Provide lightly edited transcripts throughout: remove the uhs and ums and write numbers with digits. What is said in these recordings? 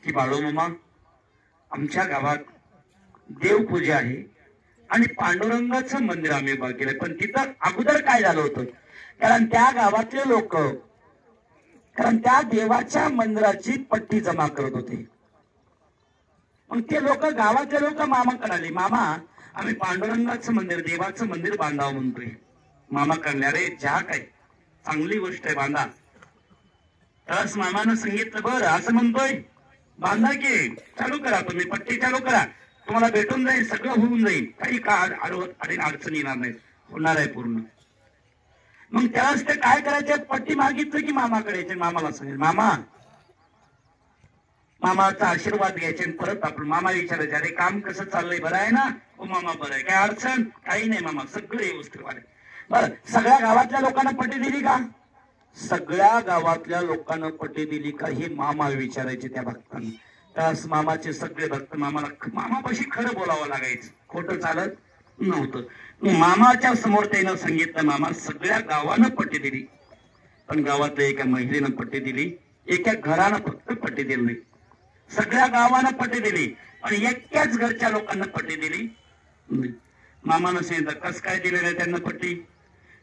की बाळूमामा आमच्या गावात देवपूजा आहे आणि पांडुरंगाचं मंदिर आम्ही बघितलंय, पण तिथं अगोदर काय झालं होतं, कारण त्या गावातले लोक त्या देवाच्या मंदिराची पट्टी जमा करत होते. मग ते लोक गावातले लोक मामाकडे आले, मामा आम्ही पांडुरंगाचं मंदिर देवाचं मंदिर बांधावं म्हणतोय. मामा कळले, अरे ज्या काय चांगली गोष्ट आहे बांधा. तरच मामानं सांगितलं, बरं असं म्हणतोय बांधा की, चालू करा तुम्ही पट्टी चालू करा, तुम्हाला भेटून जाईल, सगळं होऊन जाईल, काही का अडचण येणार नाही, होणार आहे पूर्ण. मग त्यावेळेस ते काय करायचे, पट्टी मागितलं की मामाकडे यायचे. मामाला सांगेल, मामाचा आशीर्वाद घ्यायचे. परत आपण मामा विचारायचे, अरे काम कसं चाललंय, बरं आहे ना? हो मामा बरं आहे, काय अडचण? काही नाही मामा, सगळं व्यवस्थित आहे. बरं, सगळ्या गावातल्या लोकांना पट्टी दिली का? सगळ्या गावातल्या लोकांना पट्टी दिली का हे मामा विचारायचे त्या भक्तांना. त्यास मामाचे सगळे भक्त मामापाशी खरं बोलावं लागायचं, खोटं चालत नव्हतं. मामाच्या समोर त्यानं सांगितलं, मामा सगळ्या गावानं पट्टी दिली, पण गावातल्या एका महिलेनं पट्टी दिली, एका घरानं फक्त पट्टी दिली नाही. सगळ्या गावानं पट्टी दिली आणि एकाच घरच्या लोकांना पट्टी दिली. मामानं सांगितलं, कस काय दिलेलं आहे त्यांना पट्टी?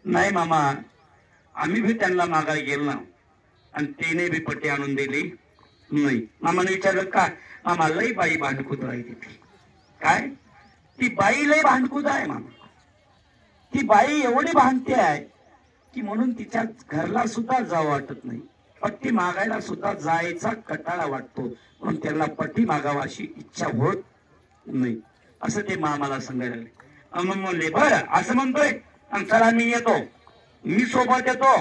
नाही मामा, आम्ही भी त्यांना मागायला गेलो ना आणि तिने बी पट्टी आणून दिली नाही. मामाने विचारलं, का? मामा लई बाई भांडकुद आहे तिथे. काय? ती बाई लई भांडकुद आहे मामा, ती बाई एवढी भांडते आहे की म्हणून तिच्या घरला सुद्धा जावं वाटत नाही, पट्टी मागायला सुद्धा जायचा कटाळा वाटतो, म्हणून त्यांना पट्टी मागावा अशी इच्छा होत नाही, असं ते मामाला सांगायला लागले. मग म्हणले, बरं असं म्हणतोय, चला मी येतो, मी सोबत येतो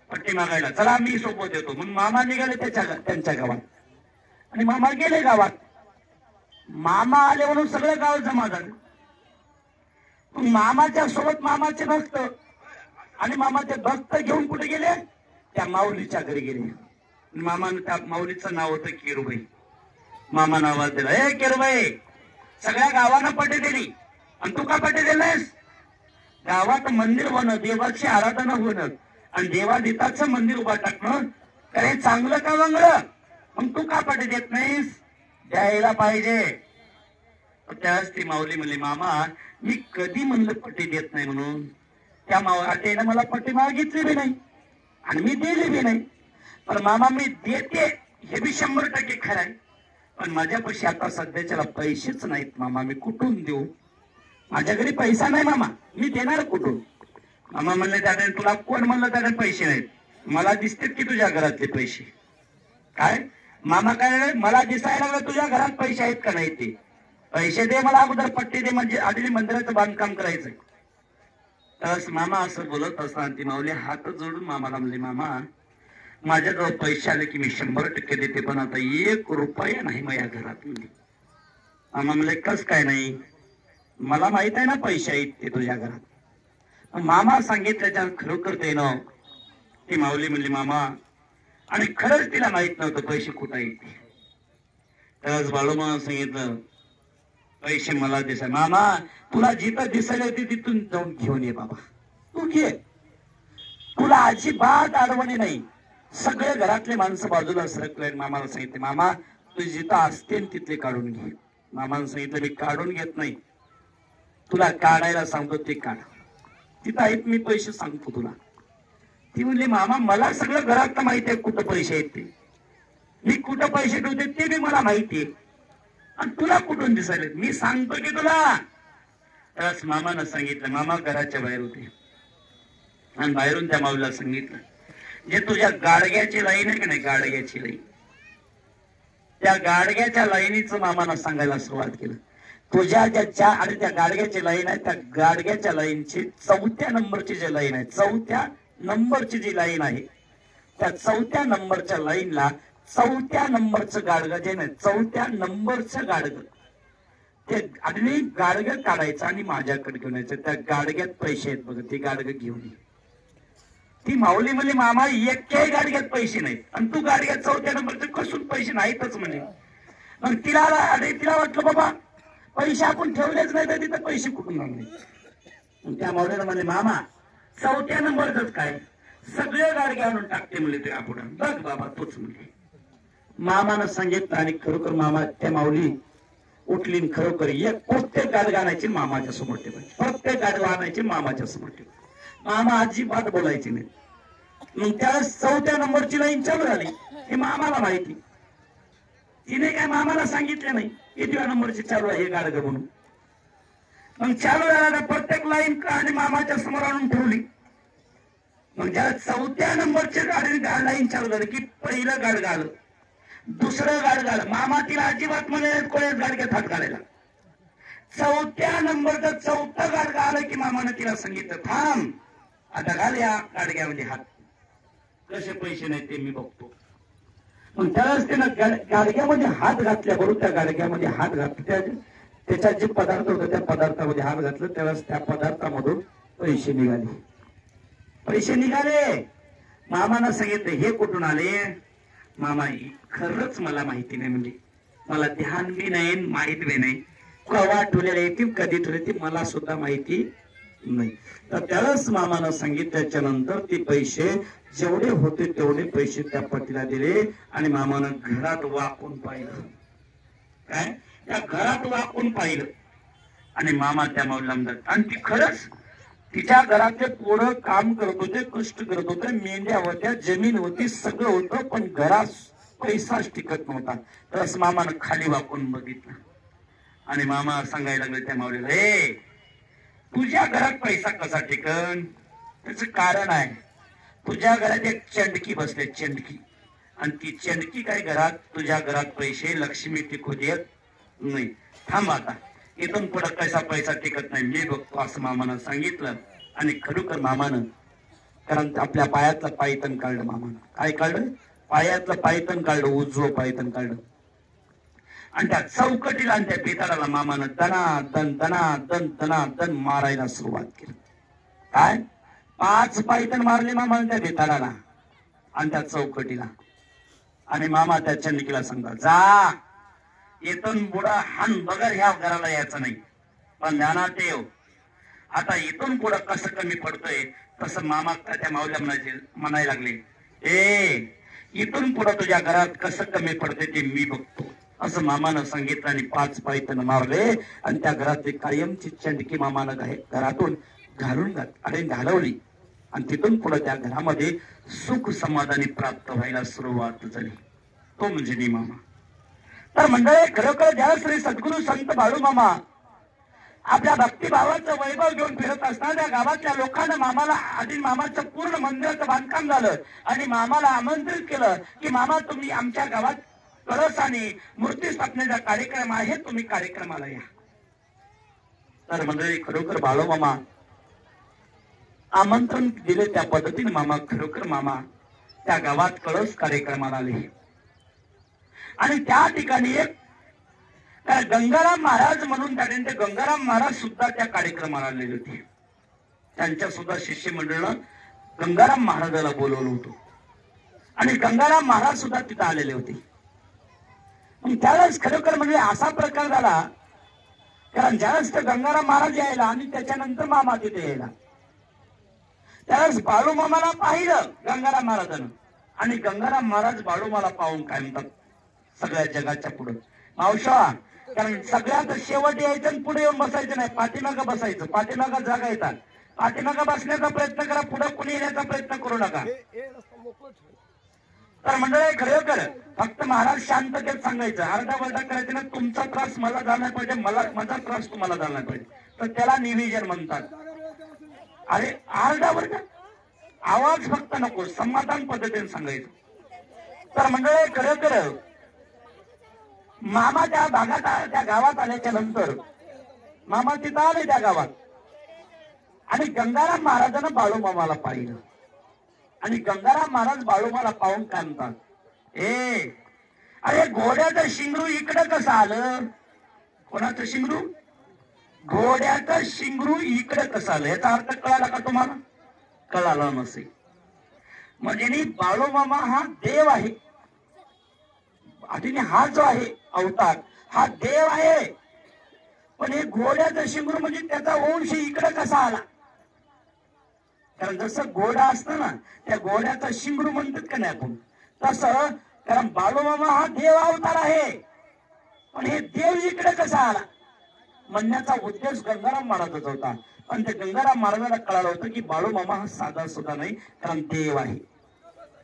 पट्टी मागायला, चला मी सोबत येतो. मग मामा निघाले त्यांच्या गावात आणि मामा गेले गावात. मामा आले म्हणून सगळं गाव जमा झालं. मामाच्या सोबत मामाचे भक्त आणि मामाचे भक्त घेऊन कुठे गेले? त्या माऊलीच्या घरी गेले. मामानं त्या माऊलीचं नाव होतं केरुबाई. मामा नावात दिलं, हे केरुबाई, सगळ्या गावानं पट्टी दिली आणि तू का पट्टी दिलीस? गावात मंदिर होणं, देवाची आराधना होणं आणि देवादिताचं मंदिर उभा टाकणं काय चांगलं का वांगलं? मग तू का पट्टी देत नाहीस? द्यायला पाहिजे. त्यावेळेस ती माऊली म्हणली, मामा मी कधी म्हणलं पट्टी देत नाही म्हणून? त्या आटेनं मला पट्टी मागितली बी नाही आणि मी दिली बी नाही. पण मामा मी देते हे बी 100% खरं आहे, पण माझ्यापाशी आता सध्याच्याला पैसेच नाहीत मामा, मी कुठून देऊ? माझ्या घरी पैसा नाही मामा, मी देणार कुठून? मामा म्हणले, दादा तुला कोण म्हणलं दादा पैसे नाहीत? मला दिसतात की तुझ्या घरातले पैसे. काय मामा? काय मला दिसायला लागलं तुझ्या घरात पैसे आहेत का नाही ते? पैसे दे मला, अगोदर पट्टी दे, म्हणजे आधी मंदिराचं बांधकाम करायचं. तर मामा असं बोलत असताना ती माऊली हात जोडून मामाला म्हणले, मामा माझ्याजवळ पैसे आले की मी 100% देते, पण आता 1 रुपया नाही माझ्या घरात. मामा म्हणले, कस काय नाही? मला माहित आहे ना पैसे आहेत ते तुझ्या घरात. मामा सांगितल्याच्या खरोखर ते ना ती माऊली म्हणली, मामा आणि खरंच तिला माहित नव्हतं पैसे कुठं आहेत ते. त्याच बाळूमामा सांगितलं, पैसे मला दिसाय. मामा तुला जिथं दिसायला होती तिथून जाऊन घेऊन ये बाबा, तू घे, तुला अजिबात अडवणी नाही. सगळे घरातले माणसं बाजूला सरकले. मामाला सांगितले, मामा तू जिथं असतील तिथले काढून घे. मामाला सांगितलं, मी काढून घेत नाही, तुला काढायला सांगतो ते काढ, तिथं आहेत मी पैसे सांगतो तुला. ती म्हणली, मामा मला सगळं घरात माहिती आहे कुठं पैसे आहेत ते, मी कुठं पैसे ठेवते ते बी मला माहिती आहे, आणि तुला कुठून दिसायले? मी सांगतो की तुला. त्यास मामानं सांगितलं. मामा घराच्या बाहेर होते आणि बाहेरून त्या माऊलीला सांगितलं, जे तुझ्या गाडग्याची लाईन आहे की नाही, गाडग्याची लाईन, त्या गाडग्याच्या लाईनीचं मामानं सांगायला सुरुवात केलं. तुझ्या ज्या आणि त्या गाडग्याची लाईन आहे, त्या गाडग्याच्या लाईनची 4थ्या नंबरची जी लाईन आहे, 4थ्या नंबरची जी लाईन आहे, त्या 4थ्या नंबरच्या लाईनला 4थ्या नंबरचं गाडगं जे नाही, 4थ्या नंबरचं गाडगं, ते अगदी गाडगं काढायचं आणि माझ्याकडे घेऊन यायचं. त्या गाडग्यात पैसे आहेत बघ, ते गाडगं घेऊन ये. ती माऊली म्हणली, मामा एकही गाडग्यात पैसे नाहीत, आणि तू गाडग्यात 4थ्या नंबरचे कसून पैसे नाहीतच म्हणजे. मग तिला वाटलं बाबा पैसे आपण ठेवलेच नाही तर तिथं पैसे कुठून आणले? त्या माऊलीला म्हणले, मामा 4थ्या नंबरच काय, सगळे गाडगे आणून टाकते म्हणले ते आपण, बघ बाबा तोच म्हणले. मामानं सांगितलं आणि खरोखर मामा त्या माऊली उठली खरोखर एक प्रत्येक गाड गाण्याची मामाच्या समोर ठेवायची, प्रत्येक गाड गाण्याची मामाच्या समोर ठेवायची. मामा अजिबात बोलायची नाही. मग त्याला 4थ्या नंबरची लाईन चालू झाली हे मामाला माहिती. तिने काय मामाला सांगितलं नाही कितव्या नंबरची चालू आहे हे गाडग म्हणून. मग चालू झाला प्रत्येक लाईन आणि मामाच्या समोर आणून ठेवली. मग ज्या 4थ्या नंबरचे गाडी लाईन चालू झाली की पहिलं गाड गाड, दुसरं गाड गाड. मामा तिला अजिबात म्हणे कोणीच गाडग्यात हात घालायला. 4थ्या नंबरचं 4थं गाड आलं की मामानं तिला सांगितलं थांब आता घाल या गाडग्यामध्ये हात, कसे पैसे नाही ते मी बघतो. मग त्यावेळेस त्यानं गाडग्यामध्ये हात घातल्याबरोबर त्या गाडग्यामध्ये हात घातले, त्याच्यात जे पदार्थ होते त्या पदार्थामध्ये हात घातलं त्यावेळेस त्या पदार्थामधून पैसे निघाले. पैसे निघाले. मामानं सांगितलं हे कुठून आले? मामा खरंच मला माहिती नाही, म्हणजे मला ध्यान बी नाही माहित बी नाही, कवा ठेवलेले येतील कधी ठेवले ती मला सुद्धा माहिती नाही. तर त्यावेळेस मामानं सांगितल्याच्या नंतर ते पैसे जेवढे होते तेवढे पैसे त्या पतीला दिले आणि मामानं घरात वाकून पाहिलं. काय त्या घरात वाकून पाहिलं आणि मामा त्या माऊलीला म्हणतात आणि ती खरंच तिच्या घरातले पोरं काम करत होते, कष्ट करत होते, मेंढ्या होत्या, जमीन होती, सगळं होतं, पण घरात पैसाच टिकत नव्हता. तरच मामानं खाली वाकून बघितलं आणि मामा सांगायला लागले त्या माऊलीला, हे तुझ्या घरात पैसा कसा टिकन? त्याच कारण आहे, तुझ्या घरात एक चंडकी बसले, चंडकी, आणि ती चंडकी काय घरात तुझ्या घरात पैसे लक्ष्मी टिकू देत नाही. थांब आता इथून पुढे कसा पैसा टिकत नाही मी बघतो असं मामानं सांगितलं. आणि खरोखर मामानं कारण आपल्या पायातलं पायतन काढलं. मामानं काय काढलं? पायातलं पायतन काढलं, उजवं पायतन काढलं आणि त्या चौकटीला आणि त्या बेताडाला मामानं दना दन मारायला सुरुवात केली. काय 5 पायतन मारले मामानं त्या बेताडाला आणि त्या चौकटीला. आणि मामा त्या चंडकीला सांगतात जा इथून पुढं हान बगर ह्या घराला यायचं नाही, पण ध्यानात ठेव आता इथून पुढं कसं कमी पडतोय तसं मामा त्या माऊल्या म्हणायला लागले, ए इथून पुढं तुझ्या घरात कसं कमी पडतंय ते मी बघतो असं मामानं सांगितलं. आणि 5 पायतन मारले आणि त्या घरातली कायमची चंडकी मामानं घरातून घालवली आणि तिथून पुढे त्या घरामध्ये सुख समाधानी प्राप्त व्हायला सुरुवात झाली. तो म्हणजे मी मामा. तर मंडळी खरोखर ज्या श्री सद्गुरू संत बाळूमामा आपल्या भक्तिभावाचं वैभव घेऊन फिरत असताना त्या गावातल्या लोकांना मामाला आधी मामाचं पूर्ण मंदिराचं बांधकाम झालं आणि मामाला आमंत्रित केलं की मामा तुम्ही आमच्या गावात कळस आणि मूर्ती स्थापनेचा कार्यक्रम आहे, तुम्ही कार्यक्रमाला या. तर मंडळी खरोखर बाळूमामा आमंत्रण दिले त्या पद्धतीने मामा खरोखर मामा त्या गावात कळस कार्यक्रमाला आले. आणि त्या ठिकाणी एक गंगाराम महाराज म्हणून त्यानंतर गंगाराम महाराज सुद्धा त्या कार्यक्रमाला आलेले होते. त्यांच्या सुद्धा शिष्यमंडळानं गंगाराम महाराजाला बोलवलं होतं आणि गंगाराम महाराज सुद्धा तिथं आलेले होते. मग त्यावेळेस खरोखर म्हणजे असा प्रकार झाला कारण ज्यावेळेस गंगाराम महाराज यायला आणि त्याच्यानंतर मामा तिथे यायला त्यावेळेस बाळूमामाला पाहिलं गंगाराम महाराजानं आणि गंगाराम महाराज बाळूमाला पाहून काय म्हणतात सगळ्या जगाच्या पुढे मावशा, कारण सगळ्यात शेवट यायचं आणि पुढे येऊन बसायचं नाही, पाठीमागं बसायचं. पाठीमागं जागा येतात, पाठीमागं बसण्याचा प्रयत्न करा, पुढे कुणी येण्याचा प्रयत्न करू नका. तर मंडळी खरोखर फक्त महाराज शांततेत सांगायचं, आरडाओरडा करायचं ना, तुमचा त्रास मला झाला पाहिजे, माझा त्रास तुम्हाला झाला पाहिजे, तर त्याला निवेदन म्हणतात. अरे आरडाओरडा आवाज फक्त नको, समाधान पद्धतीने सांगायचं. तर मंडळी खरोखर मामा त्या भागात त्या गावात आल्याच्या नंतर मामा तिथं आले त्या गावात आणि गंगाराम महाराजांना बाळूमामाला पाहिलं आणि गंगाराम महाराज बाळूमाला पाहून काय म्हणतात, अरे घोड्याचं शिंगरू इकडं कसं आलं? कोणाचं शिंगरू? घोड्याचं शिंगरू इकडं कसं आलं? याचा अर्थ कळाला का तुम्हाला? कळाला नसेल. म्हणजे बाळूमामा हा देव आहे, आधीने हा जो आहे अवतार हा देव आहे, पण हे घोड्याचं शिंगरू म्हणजे त्याचा वंश इकडे कसा आला? कारण जसं घोडा असतं ना त्या घोड्याचा शिंगरू म्हणतात का नाही आपण, तसं कारण बाळूमामा हा देव अवतार आहे. पण हे देव इकडे कसा आला म्हणण्याचा उद्देश गंगाराम महाराजाचा होता. पण ते गंगाराम महाराजांना कळालं होतं की बाळूमामा हा साधा सुद्धा नाही, कारण देव आहे.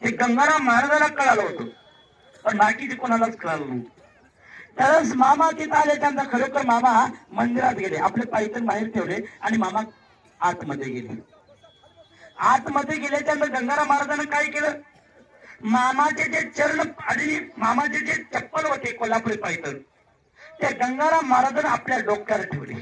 हे गंगाराम महाराजांना कळालं होतं, पण बाकीचे कोणालाच कळालं नव्हतं. त्यावेळेस मामा तिथं आले. त्यांचा खरोखर मामा मंदिरात गेले, आपले पायथन बाहेर ठेवले आणि मामा आतमध्ये गेले. आतमध्ये गेल्याच्यानंतर गंगाराम महाराजांनी काय केलं, मामाचे जे चरण आणि मामाचे जे चप्पल होते कोल्हापुरी पायथन, ते गंगाराम महाराजांनी आपल्या डोक्यावर ठेवले.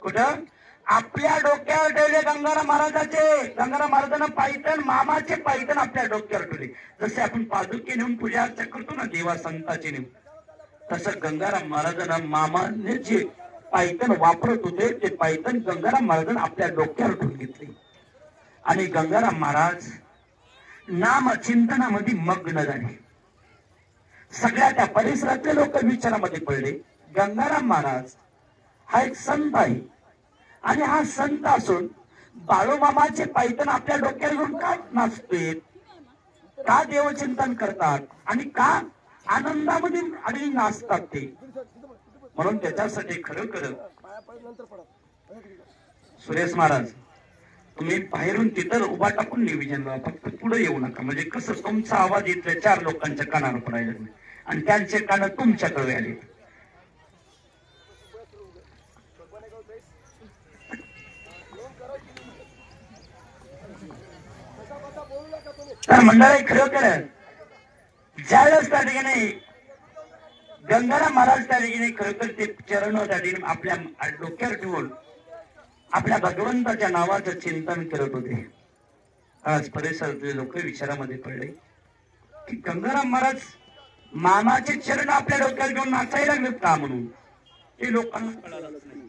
कुठं? आपल्या डोक्यावर ठेवले गंगाराम महाराजाचे. गंगाराम महाराजांना पायथन, मामाचे पायथन आपल्या डोक्यावर ठेवले. जसे आपण पादुके नेऊन पूजा अर्चा करतो ना देवा संतांची नेऊन, तसं गंगाराम महाराजांना मामाने जे पायथन वापरत होते ते पायथन गंगाराम महाराजांना आपल्या डोक्यावर ठेवून घेतले. आणि गंगाराम महाराज नामचिंतनामध्ये मग्न झाले. सगळ्या त्या परिसरातले लोक विचारामध्ये पडले, गंगाराम महाराज हा एक संत आहे आणि हा संत असून बाळूमामाचे पायथन आपल्या डोक्यावर घेऊन का नाचते, का देवचिंतन करतात आणि का आनंदामध्ये आणि नाचतात ते. म्हणून त्याच्यासाठी खरोखर सुरेश महाराज तुम्ही बाहेरून तिथं उभा टाकून निवेदन लावा, फक्त पुढे येऊ नका. म्हणजे कसं तुमचा आवाज इथल्या 4 लोकांच्या कानावर पडायला नाही आणि त्यांचे कान तुमच्याकडे आले. तर मंडळी खरोखर ज्यावेळेस त्या ठिकाणी गंगाराम महाराज त्या ठिकाणी खरोखर ते चरण त्या ठिकाणी आपल्या डोक्यावर ठेवून आपल्या भगवंताच्या नावाचं चिंतन करत होते. आज परिसरातले लोक विचारामध्ये पडले की गंगाराम महाराज मामाचे चरण आपल्या डोक्यावर घेऊन नाचायला लागलेत का म्हणून. ते लोकांना कळालंच नाही.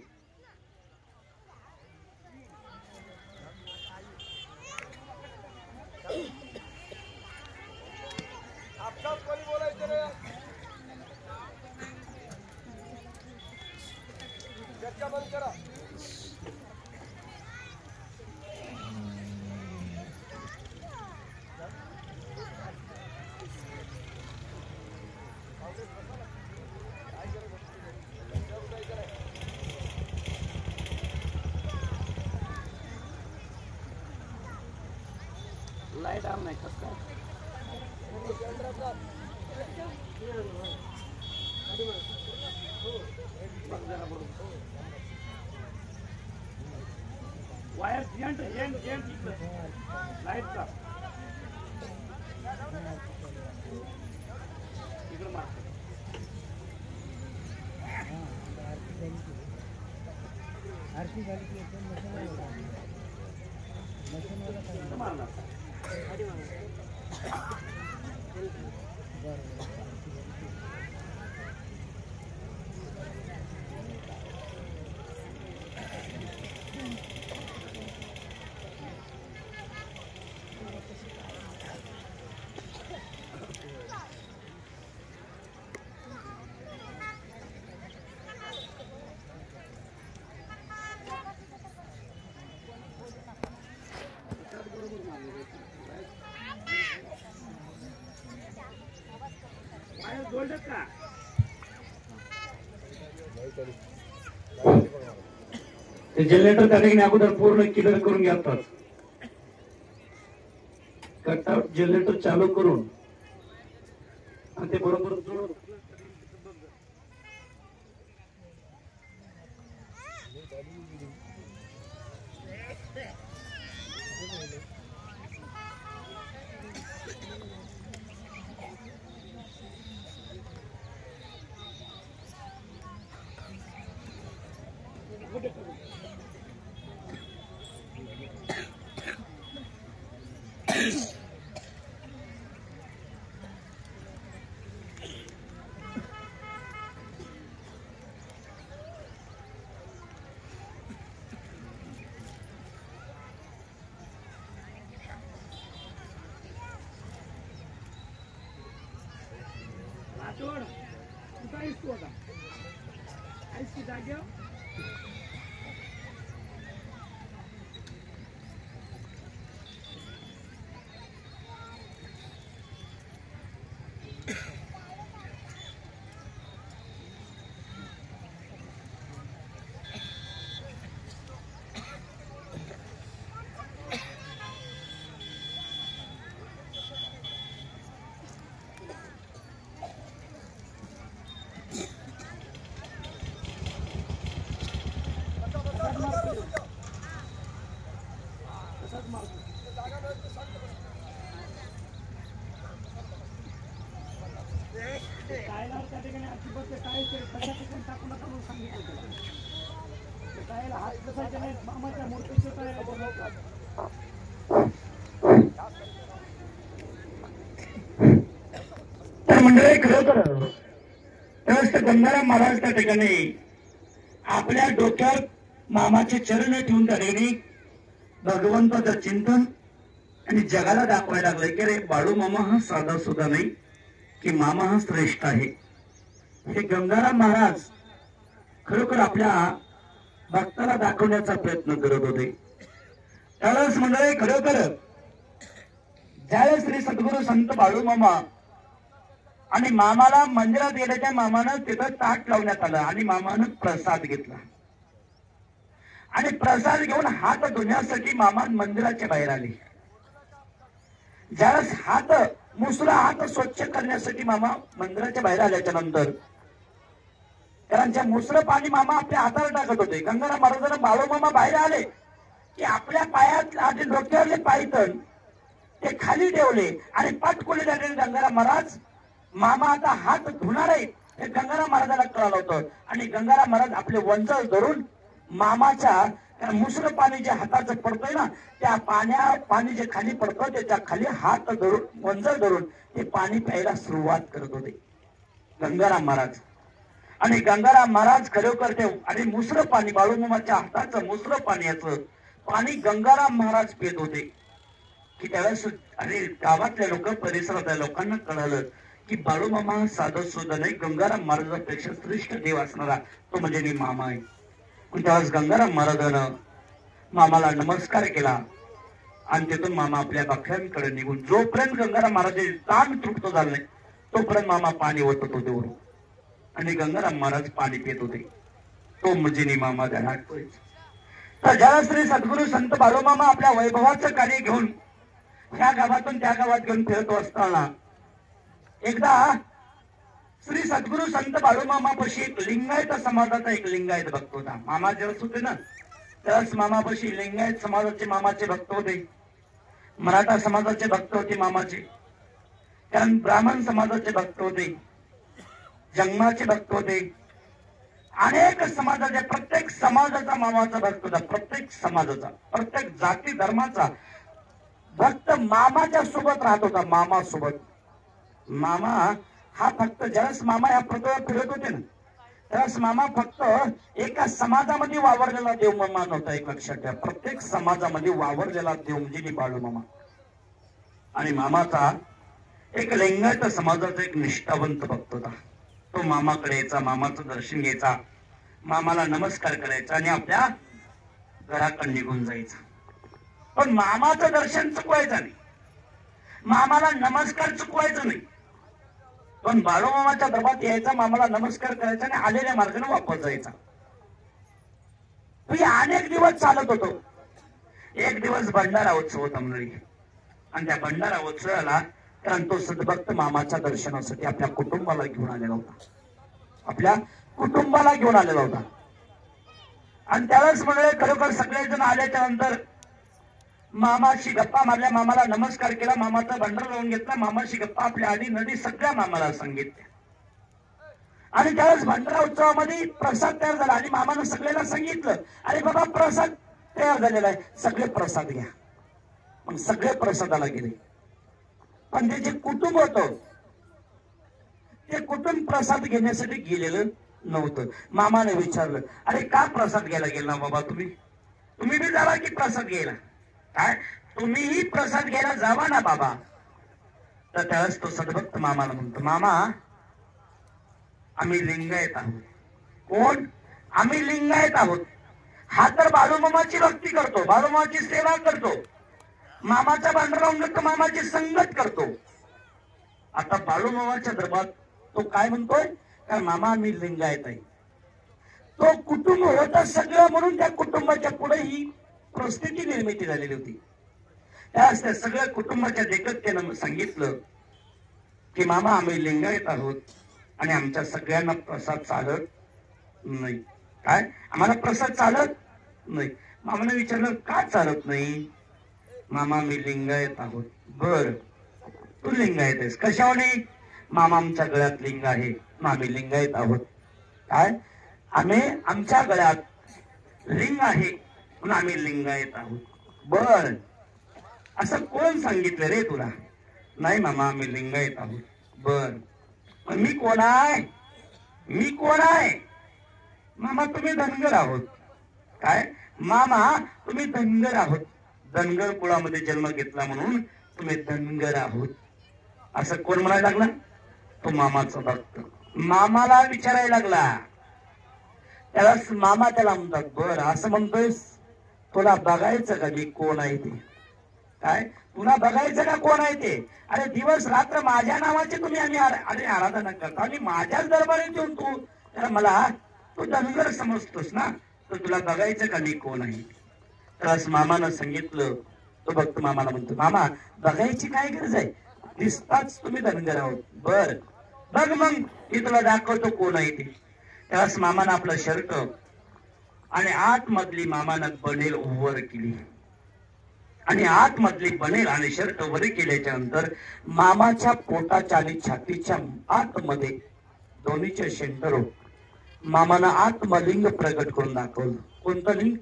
लाईट आम नाही कसं काय वायर लाईट का इकडे मार आरती झाली की मारणार. ते जनरेटर त्या ठिकाणी अगोदर पूर्ण क्लिअर करून घेतात. कटआउट जनरेटर चालू करून आणि ते बरोबर तर मंडळी खरोखर त्यावेळेस गंगाराम महाराज त्या ठिकाणी आपल्या डोक्यावर मामाचे चरण ठेवून त्या ठिकाणी भगवंताचं चिंतन आणि जगाला दाखवायला लागले की रे बाळू मामा हा साधा सुद्धा नाही, की मामा हा श्रेष्ठ आहे. हे गंगाराम महाराज खरोखर आपल्या भक्ताला दाखवण्याचा प्रयत्न करत होते. त्यावेळेस मंडळी खरोखर ज्यावेळेस श्री सद्गुरू संत बाळू मामा आणि मामाला मंदिरात गेल्याच्या मामानं तिथं ताट लावण्यात आलं आणि मामानं प्रसाद घेतला आणि प्रसाद घेऊन हात धुण्यासाठी मामा मंदिराच्या बाहेर आले. ज्यावेळेस मुसरा हात स्वच्छ करण्यासाठी मामा मंदिराच्या बाहेर आल्याच्या नंतर त्यांच्या मुसरं पाणी मामा आपल्या हातावर टाकत होते. गंगाराम महाराजांना बाळू मामा बाहेर आले की आपल्या पायात आधी डोक्यावरले पायतण ते खाली ठेवले आणि पटकोले झालेले गंगाराम महाराज मामा आता हात धुणार आहे हे गंगाराम महाराजाला कळालं होतं आणि गंगाराम महाराज आपले वंचळ धरून मामाच्या मुसरं पाणी जे हाताचं पडतंय ना त्या पाणी जे खाली पडतं त्याच्या खाली हात धरून वंचळ धरून ते पाणी प्यायला सुरुवात करत होते गंगाराम महाराज. आणि गंगाराम महाराज खरोखर ते आणि मुसरं पाणी बाळूमामाच्या हाताचं मुसरं पाण्याचं पाणी गंगाराम महाराज पित होते की त्यावेळेस आणि गावातल्या लोक परिसरातल्या लोकांना कळालं की बाळूमामा साधं सुद्धा नाही, गंगाराम महाराजांपेक्षा श्रेष्ठ देव असणारा तो म्हणजे मी मामा आहे. त्यावेळेस गंगाराम महाराजानं मामाला नमस्कार केला आणि तिथून मामा आपल्या बकऱ्यांकडे निघून जोपर्यंत गंगाराम महाराज ताण तृप्त झालं नाही तोपर्यंत मामा पाणी ओतत होते वरून आणि गंगाराम महाराज पाणी पित होते. तो म्हणजे मामा ध्यानात पडायचा. तर ज्याला श्री सद्गुरू संत बाळूमामा आपल्या वैभवाचं कार्य घेऊन ह्या गावातून त्या गावात घेऊन फिरत असताना एकदा श्री सद्गुरू संत बाळूमामापाशी एक लिंगायत समाजाचा एक लिंगायत भक्त होता. मामा जेव्हा होते ना त्यावेळेस मामापाशी लिंगायत समाजाचे मामाचे भक्त होते, मराठा समाजाचे भक्त होते मामाचे, कारण ब्राह्मण समाजाचे भक्त होते, जन्माचे भक्त होते, अनेक समाजाचे प्रत्येक समाजाचा मामाचा भक्त होता. प्रत्येक समाजाचा प्रत्येक जाती धर्माचा भक्त मामाच्या सोबत राहत होता. मामा सोबत मामा हा फक्त ज्यावेळेस मामा या पृथ्वीवर फिरत होते ना त्यावेळेस मामा फक्त एका समाजामध्ये वावरलेला देव मामा नव्हता. एक लक्षात ठेवा, प्रत्येक समाजामध्ये वावरलेला देव म्हणजे बाळू मामा. आणि मामाचा एक लिंगायत समाजाचा एक निष्ठावंत भक्त होता. तो मामाकडे यायचा, मामाचं दर्शन घ्यायचा, मामाला नमस्कार करायचा आणि आपल्या घराकडे निघून जायचा. पण मामाचं दर्शन चुकवायचं नाही, मामाला नमस्कार चुकवायचं नाही. पण बाळूमामाच्या दरबारात यायचा, मामाला नमस्कार करायचा आणि आलेल्या मार्गाने वापस जायचा. अनेक दिवस चालत होतो. एक दिवस भंडारा उत्सव होता मंडळी आणि त्या भंडारा उत्सवाला कारण तो सद्भक्त मामाच्या दर्शनासाठी आपल्या कुटुंबाला घेऊन आलेला होता. आपल्या कुटुंबाला घेऊन आलेला होता. आणि त्यावेळेस मंडळी खरोखर सगळेजण आल्याच्या नंतर मामाशी गप्पा मारल्या, मामाला नमस्कार केला, मामाचा भंडारा लावून घेतला, मामाशी गप्पा आपल्या आधी नदी सगळ्या मामाला सांगितल्या. आणि त्यावेळेस भंडारा उत्सवामध्ये प्रसाद तयार झाला आणि मामानं सगळ्यांना सांगितलं अरे बाबा प्रसाद तयार झालेला आहे, सगळे प्रसाद घ्या. मग सगळे प्रसादाला गेले. पण ते जे कुटुंब होतं ते कुटुंब प्रसाद घेण्यासाठी गेलेलं नव्हतं. मामाने विचारलं अरे का प्रसाद घ्यायला गेला बाबा, तुम्ही बी जावा की प्रसाद घ्यायला, काय तुम्हीही प्रसाद घ्यायला जावा ना बाबा. तर त्यावेळेस तो सद्भक्त मामाला म्हणतो मामा आम्ही लिंगायत आहोत. कोण? आम्ही लिंगायत आहोत. हा तर बाळूमामाची भक्ती करतो, बाळूमामाची सेवा करतो, मामाचा भांडारा लावून घेतो, मामाची संगत करतो. आता बाळूमामाच्या दरबारात तो काय म्हणतोय का मामा आम्ही लिंगायत आहे. तो कुटुंब होता सगळं म्हणून त्या कुटुंबाच्या पुढे ही परिस्थिती निर्मिती झालेली होती. त्यास त्या सगळ्या कुटुंबाच्या देखत त्यानं सांगितलं की मामा आम्ही लिंगायत आहोत आणि आमच्या सगळ्यांना प्रसाद चालत नाही. काय आम्हाला प्रसाद चालत नाही? मामाने विचारलं का चालत नाही? मामा मी लिंगायत आहोत. बर तू लिंगायत आहेस कशाने? मामा आमच्या गळ्यात लिंग आहे, आम्ही लिंगायत आहोत. काय आम्ही आमच्या गळ्यात लिंग आहे म्हणून आम्ही लिंगायत आहोत. बर, असं कोण सांगितलं रे तुला? नाही मामा आम्ही लिंगायत आहोत. बर, मग मी कोण आहे? मी कोण आहे? मामा तुम्ही धनगर आहोत. काय मामा तुम्ही धनगर आहोत, धनगर कुळामध्ये जन्म घेतला म्हणून तुम्ही धनगर आहोत. असं कोण म्हणायला लागला? तो मामाचा भक्त. मामाला विचारायला लागला. त्याला मामा त्याला म्हणतात, बर असं म्हणतोयस, तुला बघायचं का मी कोण आहे ते? काय तुला बघायचं का कोण आहे ते? अरे दिवस रात्र माझ्या नावाचे तुम्ही आम्ही अरे आराधना करतो आणि माझ्याच दरबारात येऊन तू तर मला तू धनगर समजतोस ना, तर तुला बघायचं का मी कोण आहे? तर मामानं सांगितलं. तो भक्त मामाला म्हणतो, मामा बघायची काय गरज आहे, दिसताच तुम्ही धनगर आहोत. बर बघ मग मी तुला दाखवतो कोण आहे ते. त्यावेळेस मामानं आपलं शर्ट आणि आतमधली मामानं बनेल वर केली आणि आतमधली बनेल आणि शर्ट वर केल्याच्या नंतर मामाच्या पोटाच्या आणि छातीच्या आतमध्ये दोन्हीच्या शेंटर मामानं आत्मलिंग प्रगट करून दाखवलं. कोणतं लिंग?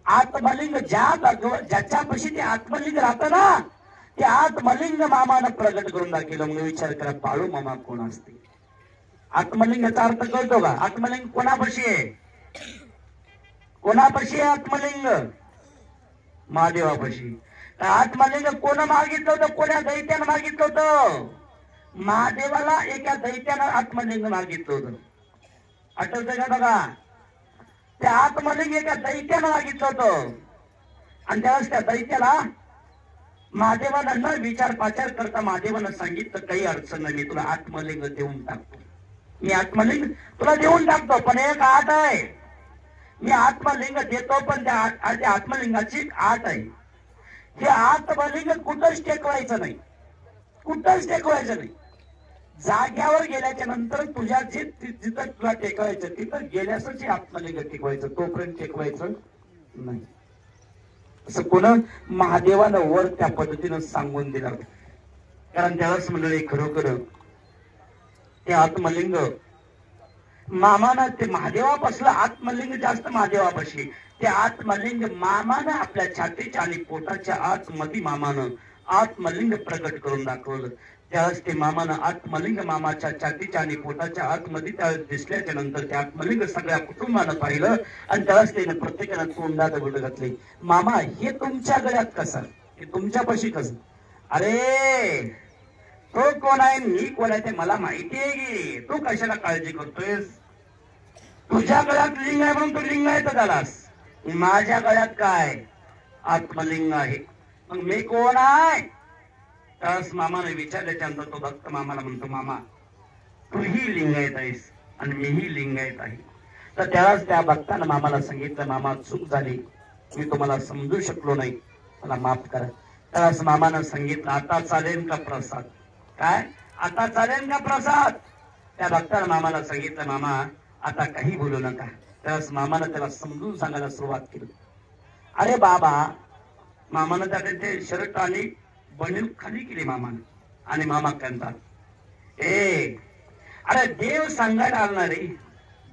आत्मलिंग. ज्याच्यापाशी ते आत्मलिंग राहतं ना, ते आत्मलिंग मामानं प्रगट करून दाखवलं. मग विचार करा, बाळू मामा कोण असते? आत्मलिंगाचा अर्थ कळतो का? आत्मलिंग कोणापाशी आहे? कोणापाशी आहे आत्मलिंग? महादेवापाशी. आत्मलिंग कोण मागितलं होतं? कोण्या दैत्यानं मागितलं होतं? महादेवाला एका दैत्यानं आत्मलिंग मागितलं होतं. आठवतंय का बघा? त्या आत्मलिंग एका दैत्यानं मागितलं होतं आणि त्यावेळेस त्या दैत्याला महादेवाला न विचार पाचार करता महादेवानं सांगितलं, काही अडचण नाही, मी तुला आत्मलिंग देऊन टाकतो. मी आत्मलिंग तुला देऊन टाकतो, पण एक आट आहे. मी आत्मलिंग देतो पण त्या आत्मलिंगाची आट आहे. हे आत्मलिंग कुठंच टेकवायचं नाही, कुठंच टेकवायचं नाही. जाग्यावर गेल्याच्या नंतर तुझ्या जिथं तुला टेकवायचं तिथं गेल्यासच आत्मलिंग टेकवायचं, तोपर्यंत टेकवायचं नाही. असं कोण महादेवानं वर त्या पद्धतीनं सांगून दिलं. कारण त्यावेळेस मंडळी खरोखर ते आत्मलिंग मामानं ते महादेवापासलं आत्मलिंग जास्त महादेवापाशी. ते आत्मलिंग मामानं आपल्या छातीच्या आणि पोटाच्या आतमध्ये मामानं आत्मलिंग प्रकट करून दाखवलं. त्यावेळेस ते मामानं आत्मलिंग मामाच्या छातीच्या आणि पोटाच्या आतमध्ये त्यावेळेस दिसल्याच्या नंतर ते आत्मलिंग सगळ्या कुटुंबानं पाहिलं आणि त्यावेळेस त्याने प्रत्येकानं तोंडात बोट घातले. मामा हे तुमच्या गळ्यात कसं? हे तुमच्यापाशी कसं? अरे तो कोण आहे मी कोण आहे ते मला माहिती आहे की, तू कशाला काळजी करतोयस? तुझ्या गळ्यात लिंग आहे म्हणून तू लिंगायत झालास. माझ्या गळ्यात काय? आत्मलिंग आहे. मग मी कोण आहे? त्यावेळेस मामाने विचारल्याच्यानंतर तो भक्त मामाला म्हणतो, मामा तूही लिंगायत आहेस आणि मीही लिंगायत आहे. तर त्यावेळेस त्या भक्तानं मामाला सांगितलं, मामा चूक झाली, मी तुम्हाला समजू शकलो नाही, मला माफ करा. त्यावेळेस मामानं सांगितलं, आता चालेल का प्रसाद? काय आता चालेल का प्रसाद? त्या भक्तानं मामाला सांगितलं, मामा आता काही बोलू नका. त्यावेळेस मामानं त्याला समजून सांगायला सुरुवात केली. अरे बाबा, मामानं त्याकडे ते शर्ट आणि बनेल खाली केली मामानं आणि मामा म्हणतात, अरे देव सांगायला आला रे,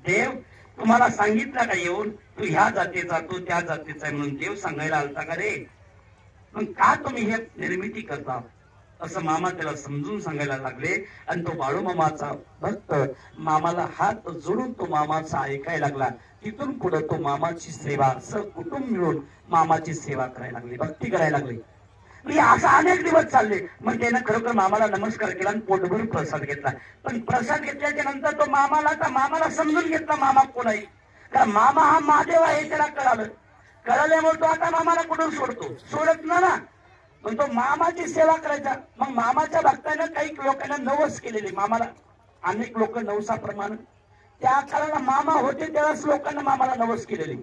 देव तुम्हाला सांगितलं का येऊन तू ह्या जातीचा तू त्या जातीचा आहे म्हणून देव सांगायला आलता का रे? मग का तुम्ही हे निर्मिती करता? असं मामा त्याला समजून सांगायला लागले. आणि तो बाळू मामाचा भक्त मामाला हात जोडून तो मामाचा ऐकायला लागला. तिथून पुढे तो मामाची सेवा कुटुंब मिळून मामाची सेवा करायला लागली, भक्ती करायला लागली. असं अनेक दिवस चालले. मग त्यानं खरोखर मामाला नमस्कार केला आणि पोटभर प्रसाद घेतला. पण प्रसाद घेतल्याच्या नंतर तो मामाला समजून घेतला मामा कोण आहे. कारण मामा हा महादेव आहे त्याला कळाल्यामुळे तो आता मामाला कुठून सोडतो? सोडत ना. मग तो मामाची सेवा करायचा. मग मामाच्या भक्तानं काही लोकांना नवस केलेली मामाला, अनेक लोक नवसाप्रमाणे त्या काळाला मामा होते त्यावेळेस लोकांना मामाला नवस केलेली.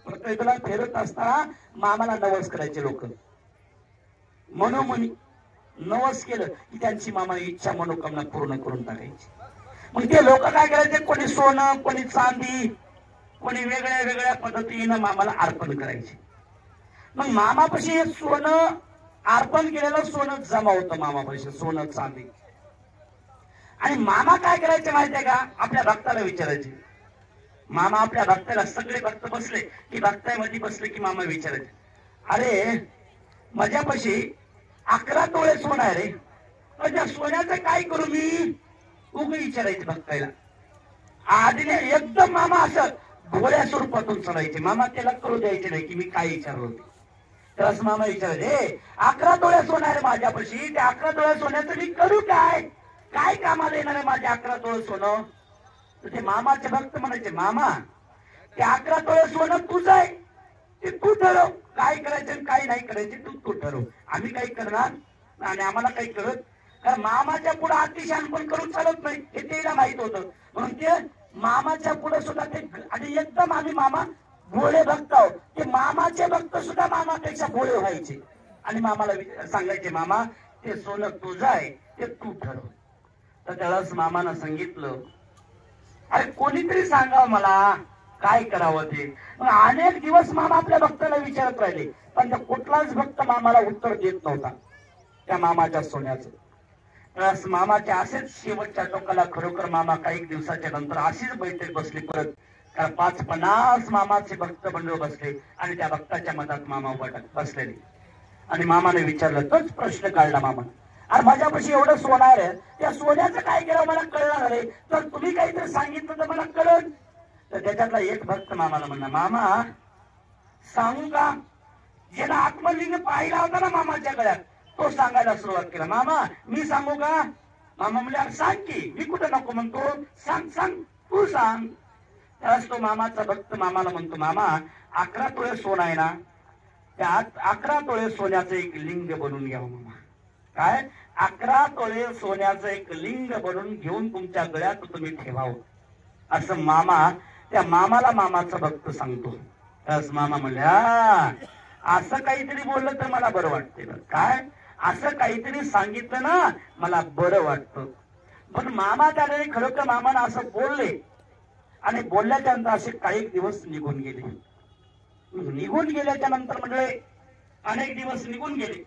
प्रत्येकाला फेरत असताना मामाला नवस करायचे लोक. मनोमनी नवस केलं की त्यांची मामा इच्छा मनोकामना पूर्ण करून टाकायची. मग ते लोक काय करायचे? कोणी सोनं, कोणी चांदी, कोणी वेगळ्या वेगळ्या पद्धतीनं मामाला अर्पण करायचे. मग मामापाशी हे सोनं अर्पण केलेलं सोनं जमा होतं मामापाशी, सोनं चांदी. आणि मामा काय करायचे माहितीये का, आपल्या भक्ताला विचारायचे. मामा आपल्या भक्ताला, सगळे भक्त बसले की भक्तामध्ये बसले की मामा विचारायचे, अरे माझ्यापाशी 11 तोळे सोनं आहे रे, पण त्या सोन्याचं काय करू मी, उगे विचारायचे भक्ताला. आधीने एकदम मामा असं भोळ्या स्वरूपातून चढायचे. मामा त्याला कळू द्यायचे नाही की मी काय विचारलो होते. तरच मामा विचारायचे, 11 तोळ्या सोनं आहे माझ्यापाशी, त्या 11 तोळ्या सोन्याचं मी करू काय, काय कामाला येणार आहे माझे 11 तोळे सोनं. तर ते मामाचे भक्त म्हणायचे, मामा ते 11 तोळे सोनं तुझं आहे, ते तू ठरव काय करायचं काय नाही करायचे, तू ठरव, आम्ही काही करणार आणि आम्हाला काही करत. कारण मामाच्या पुढे अतिशहाणपण करून चालत नाही हे त्याला माहित होतं. म्हणून ते मामाच्या पुढे सुद्धा ते, आणि एकदम आम्ही मामा भोळे भक्त आहोत, ते मामाचे भक्त सुद्धा मामापेक्षा भोळे व्हायचे आणि मामाला सांगायचे, मामा ते सोनं तुझं आहे ते तू ठरव. तर त्यावेळेस मामानं सांगितलं, अरे कोणीतरी सांगावं मला काय करावं ते. मग अनेक दिवस मामा आपल्या भक्ताला विचारत राहिले, पण कुठलाच भक्त मामाला उत्तर देत नव्हता त्या मामाच्या सोन्याचं. त्यावेळेस मामाच्या असेच शेवटच्या टोकाला खरोखर मामा काही दिवसाच्या नंतर अशीच बैठक बसली परत. कारण 50 मामाचे भक्त मंडळ बसले आणि त्या भक्ताच्या मधात मामा बसलेले. आणि मामाने विचारलं, तोच प्रश्न काढला मामाने, अरे माझ्यापाशी एवढं सोनं आहे, त्या सोन्याचं काय केलं मला कळणार आहे, तर तुम्ही काहीतरी सांगितलं तर मला कळलं. तर त्याच्यातला एक भक्त मामाला म्हणला, मामा सांगू का, ज्याला आत्मलिंग पाहिला होता ना मामाच्या गळ्यात तो सांगायला सुरुवात केला. मामा मी सांगू का. मामा म्हणले, सांग की, मी कुठं नको म्हणतो, सांग सांग तू सांग. त्यावेळेस तो मामाचा भक्त मामाला म्हणतो, मामा 11 तोळे सोनं आहे ना, त्या 11 तोळे सोन्याचं एक लिंग बनवून घ्यावं मामा. काय 11 तोळे सोन्याचं एक लिंग बनवून घेऊन तुमच्या गळ्यात तुम्ही ठेवावं, असं मामा त्या मामाला मामाचा भक्त सांगतो. त्यास मामा म्हणल्या, असं काहीतरी बोललं तर मला बरं वाटते. काय असं काहीतरी सांगितलं ना मला बरं वाटतं. पण मामा त्याने खरोखर मामानं असं बोलले आणि बोलल्याच्या नंतर असे काही दिवस निघून गेले. निघून गेल्याच्या नंतर म्हणजे अनेक दिवस निघून गेले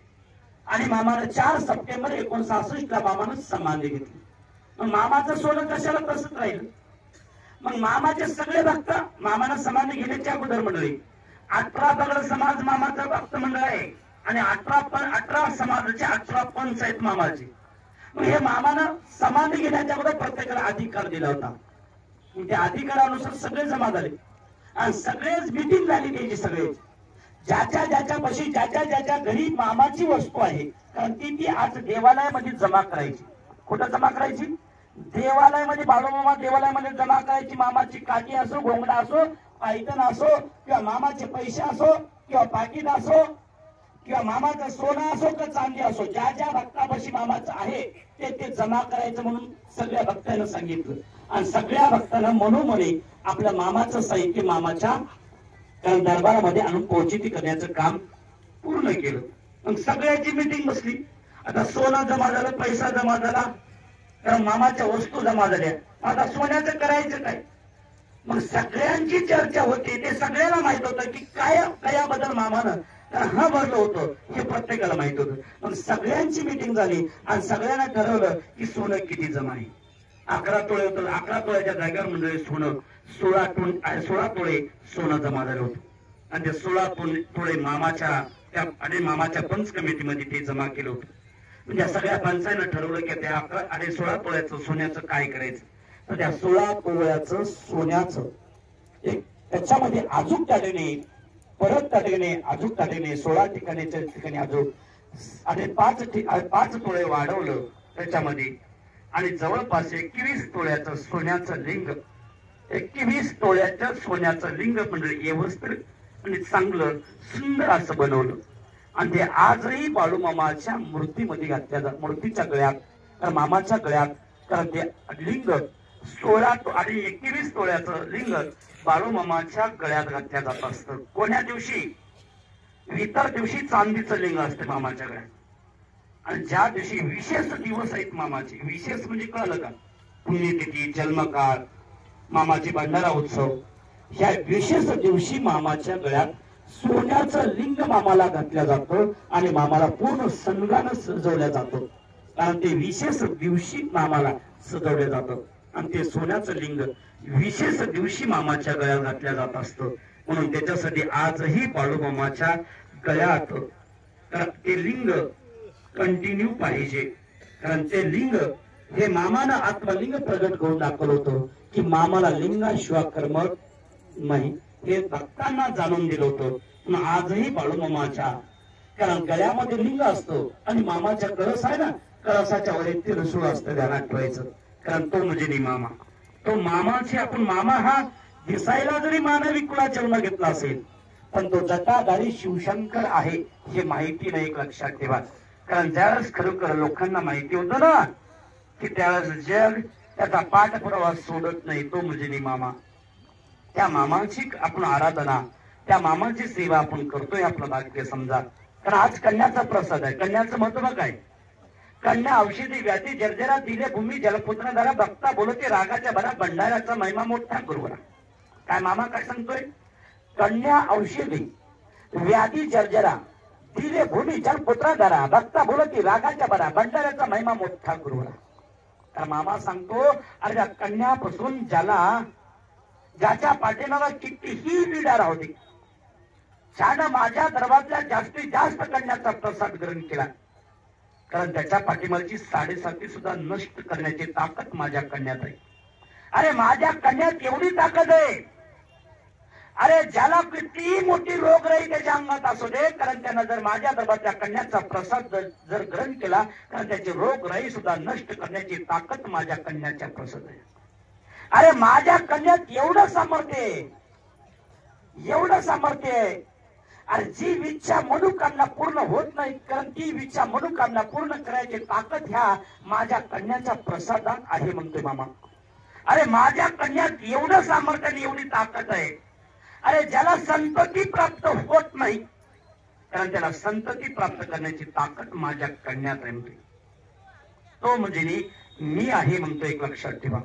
आणि मामानं 4 सप्टेंबर 1966 ला मामानं समाधी घेतली. मग मामाचं सोनं कशाला तसंच राहिलं. मग मामाचे सगळे भक्त मामानं समाधी घेण्याच्या अगोदर मंडळी 18 दगड समाज मामाचं भक्त मंडळ आहे आणि 18 समाजाचे 18 पंच आहेत मामाचे. मग हे मामानं समाधी घेण्याच्या अगोदर प्रत्येकाला अधिकार दिला होता. त्या अधिकारानुसार सगळे जमा झाले आणि सगळेच मिटिंग झाली त्याची. सगळे ज्याच्यापाशी ज्याच्या घरी मामाची वस्तू आहे, कारण ती आज देवालयामध्ये जमा करायची. कुठं जमा करायची, देवालयामध्ये, बाळूमामा देवालयामध्ये जमा करायची. मामाची काठी असो, घोंगडा असो, पायतन असो, किंवा मामाचे पैसे असो, किंवा पाकिट असो, किंवा मामाचं सोनं असो का चांदी असो, ज्या भक्तापाशी मामाचं आहे ते जमा करायचं म्हणून सगळ्या भक्तांना सांगितलं. आणि सगळ्या भक्तांना मनोमने आपल्या मामाचं साहित्य मामाच्या दरबारामध्ये आणून पोहोचिती करण्याचं काम पूर्ण केलं. मग सगळ्याची मीटिंग बसली. आता सोनं जमा झालं, पैसा जमा झाला, कारण मामाच्या वस्तू जमा झाल्या. आता सोन्याचं करायचं काय. मग सगळ्यांची चर्चा होती. ते सगळ्यांना माहित होतं की काय बदल मामानं हा भरलं होतं हे प्रत्येकाला माहित होतं. मग सगळ्यांची मीटिंग झाली आणि सगळ्यांना ठरवलं की सोनं किती जमा आहे. 11 तोळे होतं. 11 तोळ्याच्या जागेवर म्हणजे सोनं 16 तोळे सोनं जमा झालं होतं. आणि ते 16 तोळे मामाच्या पंच कमिटीमध्ये ते जमा केलं होतं. म्हणजे सगळ्या पंचांना ठरवलं की त्या 11 आणि 16 तोळ्याचं सोन्याचं काय करायचं. तर त्या 16 तोळ्याचं सोन्याचं एक त्याच्यामध्ये अजून ताटेने, परत ताटेने, अजून ताटेने 16 ठिकाणी अजून आणि 5 तोळे वाढवलं त्याच्यामध्ये. आणि जवळपास 21 तोळ्याचं सोन्याचं लिंग, 21 तोळ्याचं सोन्याचं लिंग म्हणजे व्यवस्थित आणि चांगलं सुंदर असं बनवलं. आणि ते आजही बाळूमामाच्या मूर्तीमध्ये घातल्या, मूर्तीच्या गळ्यात, तर मामाच्या गळ्यात, कारण ते लिंग 16 आणि 21 तोळ्याचं लिंग बाळूमामाच्या गळ्यात घातल्या जात असतं. कोण्या दिवशी, इतर दिवशी चांदीचं लिंग असते मामाच्या गळ्यात. आणि ज्या दिवशी विशेष दिवस आहेत मामाचे, विशेष म्हणजे कळलं का, पुण्यतिथी, जन्मकाळ, मामाचे भंडारा उत्सव, ह्या विशेष दिवशी मामाच्या गळ्यात सोन्याचं लिंग मामाला घातलं जातं आणि मामाला पूर्ण सन्मानानं सजवल्या जातो. कारण ते विशेष दिवशी मामाला सजवलं जातं आणि ते सोन्याचं लिंग विशेष दिवशी मामाच्या गळ्यात घातल्या जात असतं. म्हणून त्याच्यासाठी आजही बाळूमामाच्या गळ्यात ते लिंग कंटिन्यू पाहिजे. कारण ते लिंग हे मामानं आत्मलिंग प्रगट करून दाखवलं होतं की मामाला लिंगाशिवाय करमत नाही, हे भक्तांना जाणून दिलं होतं. आजही बाळूमामाच्या कारण गळ्यामध्ये लिंग असतो आणि मामाच्या कळस आहे ना, कळसाच्या वर एक त्रिशूळ असतं, ध्यानात ठेवायचं. कारण तो म्हणजे मामा, तो मामाची आपण मामा हा दिसायला जरी मानवी कुळाचा जन्म घेतला असेल पण तो जटाधारी शिवशंकर आहे हे माहिती नाही, एक लक्षात ठेवा. कारण ज्यावेळेस खरोखर लोकांना माहिती होतं ना की त्यावेळेस जग त्याचा पाठपुरावा सोडत नाही, तो म्हणजे मामा. त्या मामाची आपण आराधना, त्या मामाची सेवा आपण करतोय, आपलं भाग्य समजा. कारण आज कन्याचा प्रसाद आहे. कन्याचं महत्व काय? कन्या औषधी व्याधी जर्जरा दिले भूमी जलपुत्र धरा भक्ता बोलते रागाच्या भरा भंडाऱ्याचा महिमा मोठा गुरुवरा. काय मामा काय सांगतोय? कन्या औषधी व्याधी जर्जरा दिले भूमी जलपुत्र धरा भक्ता बोलते रागाच्या भरा भंडाऱ्याचा महिमा मोठा गुरुवरा. तर मामा सांगतो अरे त्या कन्यापासून ज्याच्या पाठीमागा कितीही पीडा राहू दे, त्यानं माझ्या दरबारातल्या जास्तीत जास्त कन्याचा प्रसाद ग्रहण केला. कारण त्याच्या पाठीमागची 7.5 सुद्धा नष्ट करण्याची ताकद माझ्या कन्यात आहे. अरे माझ्या कन्यात एवढी ताकद आहे, अरे ज्याला कितीही मोठी रोग राही त्याच्या अंगात असू दे, कारण त्यानं जर माझ्या दरबारातल्या कन्याचा प्रसाद जर ग्रहण केला कारण त्याचे रोग राही सुद्धा नष्ट करण्याची ताकद माझ्या कन्याच्या प्रसाद आहे. अरे माझ्या कन्यात एवढं सामर्थ्य आहे, एवढं सामर्थ्य आहे. अरे जी इच्छा मनोकामना पूर्ण होत नाही, कारण ती इच्छा मनोकामना पूर्ण करायची ताकद ह्या माझ्या कन्याच्या प्रसादात आहे म्हणतोय मामा. अरे माझ्या कन्यात एवढं सामर्थ्य आणि एवढी ताकद आहे. अरे ज्याला संतती प्राप्त होत नाही कारण त्याला संतती प्राप्त करण्याची ताकद माझ्या कन्यात आहे म्हणतोय. तो म्हणजे मी आहे म्हणतो, एक लक्षात ठेवा.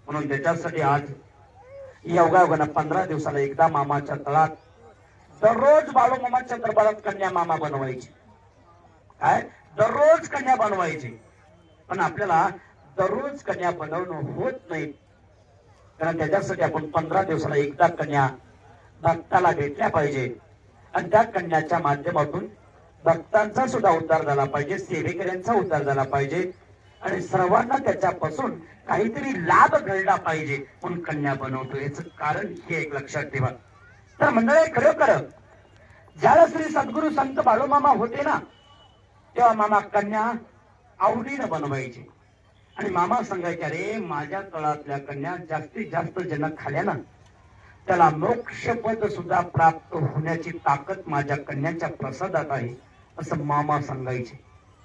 म्हणून त्याच्यासाठी आज योगायोगानं 15 दिवसाला एकदा मामाच्या तळात दररोज बाळूमामाच्या दरबारात कन्या मामा बनवायची. काय दररोज कन्या बनवायची. पण आपल्याला दररोज कन्या बनवणं होत नाही, कारण त्याच्यासाठी आपण 15 दिवसाला एकदा कन्या भक्ताला भेटल्या पाहिजे. आणि त्या कन्याच्या माध्यमातून भक्तांचा सुद्धा उद्धार झाला पाहिजे, सेवेकऱ्यांचा उद्धार झाला पाहिजे आणि सर्वांना त्याच्यापासून काहीतरी लाभ घडला पाहिजे म्हणून कन्या बनवतो. याचं कारण हे एक लक्षात ठेवा. तर मंडळी खरोखर ज्याला श्री सद्गुरु संत बाळूमामा होते ना तेव्हा मामा कन्या आवडीनं बनवायचे आणि मामा सांगायचे अरे माझ्या तळातल्या कन्या जास्तीत जास्त जन खाल्या ना त्याला मोक्षपद सुद्धा प्राप्त होण्याची ताकद माझ्या कन्याच्या प्रसादात आहे असं मामा सांगायचे.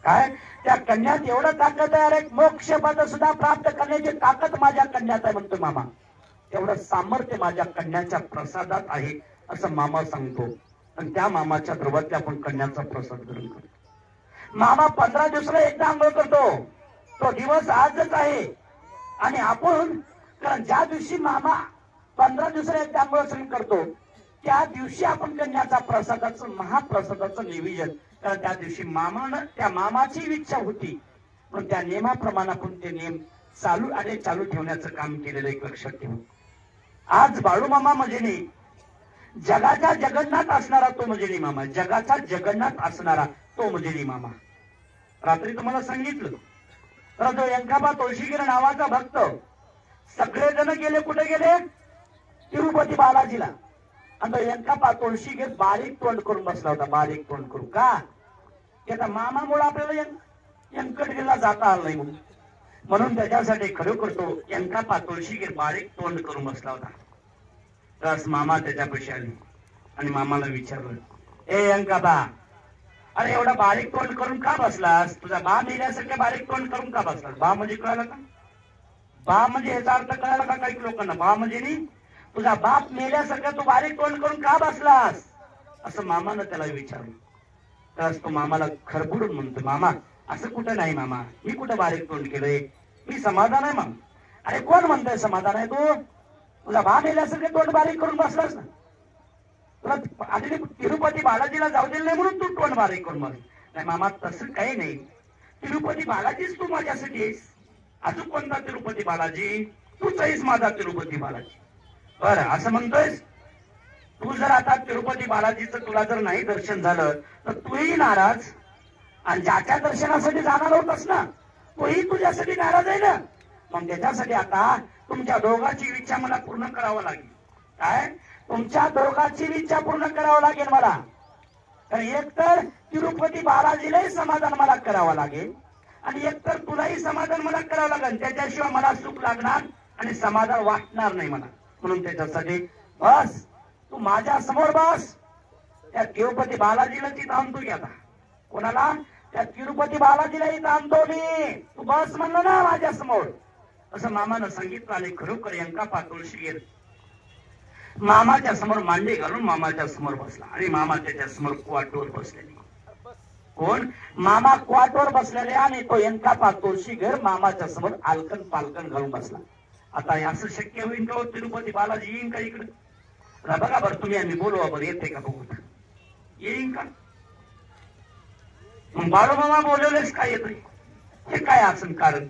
काय त्या कन्यात एवढं ताकद आहे, अरे मोक्षपद सुद्धा प्राप्त करण्याची ताकद माझ्या कन्यात आहे म्हणतो मामा. एवढं सामर्थ्य माझ्या कन्याच्या प्रसादात आहे असं मामा सांगतो. आणि त्या मामाच्या दरबारातल्या आपण कन्याचा प्रसाद ग्रहण करतो. मामा 15 दिवसाला एकदा आंघोळ करतो, तो दिवस आजच आहे. आणि आपण कारण ज्या दिवशी मामा 15 दिवसाला एकदा आंघोळ करतो त्या दिवशी आपण कन्याचा प्रसादाचं महाप्रसादाचं निवेदन, कारण त्या दिवशी मामानं त्या मामाची इच्छा होती पण त्या नियमाप्रमाणे आपण ते नियम चालू ठेवण्याचं काम केलेलं एक लक्षात ठेवू. आज बाळूमामा म्हणजे जगाचा जगन्नाथ असणारा तो म्हणजे मामा, जगाचा जगन्नाथ असणारा तो म्हणजे मामा. रात्री तुम्हाला सांगितलं तर जो यंकाबा तुळशीगिर नावाचा भक्त सगळेजण गेले, कुठे गेले? तिरुपती बालाजीला. आणि तो यंकाबा तुळशीगिर बारीक तोंड करून बसला होता, बारीक तोंड करून. का? त्याचा मामामुळे आपल्याला यंकटगिरीला जाता आलं नाही म्हणून त्याच्यासाठी खरोखर तो यंकाबा तुळशीगिर बारीक तोंड करून बसला होता. तर मामा त्याच्यापाशी आले आणि मामाला विचारलं, ए यंकाबा, अरे एवढा बारीक तोंड करून का बसलास? तुझा बा मेल्यासारखं बारीक तोंड करून का बसलास? बा म्हणजे कळालं का? बा म्हणजे याचा अर्थ कळाला का काही लोकांना? बा म्हणजे नाही, तुझा बाप मेल्यासारखं तू बारीक तोंड करून का बसलास असं मामानं त्याला विचारलं. तर तो मामाला खरबुडून म्हणतो, मामा असं कुठं नाही मामा, मी कुठं बारीक तोंड केलंय, मी समाधान आहे मामा. अरे कोण म्हणतोय समाधान आहे? तू तुझा बा मेल्यासारखं तोंड बारीक करून बसलास ना, तुला आधी तिरुपती बालाजीला जाऊ दिलं नाही म्हणून तू तोंड बारीक करून बस. नाही मामा तसं काही नाही, तिरुपती बालाजीच तू माझ्यासाठी आहेस अजून कोणता तिरुपती बालाजी? तूच आहेस माझा तिरुपती बालाजी. बरं, असं म्हणतोयस तू. जर आता तिरुपती बालाजीचं तुला जर नाही दर्शन झालं तर तूही नाराज, आणि ज्याच्या दर्शनासाठी जाणार होतास ना तोही तुझ्यासाठी नाराज आहे ना. मग त्याच्यासाठी आता तुमच्या दोघांची इच्छा मला पूर्ण करावं लागेल. काय? तुमच्या दोघांची इच्छा पूर्ण करावं लागेल मला. तर एकतर तिरुपती बालाजीलाही समाधान मला करावं लागेल, आणि एकतर तुलाही समाधान मला करावं लागेल. त्याच्याशिवाय मला सुख लागणार आणि समाधान वाटणार नाही मला. म्हणून त्याच्यासाठी बस, तू माझ्या समोर बस. त्या तिरुपती बालाजीला तिथं आणतो की आता. कोणाला? त्या तिरुपती बालाजीला इथं आणतो मी. तू बस म्हणलं ना माझ्या समोर. असं मामानं सांगितलं. आणि खरोखर यंकापा तुळशीगीर मामाच्या समोर मांडे घालून मामाच्या समोर बसला, आणि मामा त्याच्या समोर क्वाटवर बसलेले. कोण? मामा क्वाटवर बसलेले, आणि तो यंकापा तुळशीगीर मामाच्या समोर आलकन पालकन घालून बसला. आता असं शक्य होईल का? तिरुपती बालाजी येईन का इकडे? बघा बरं तुम्ही, आम्ही बोलवा बरं, येते का बघू. येईन का? बाळूमामा बोलवलेच काय येत? हे काय असं कारण?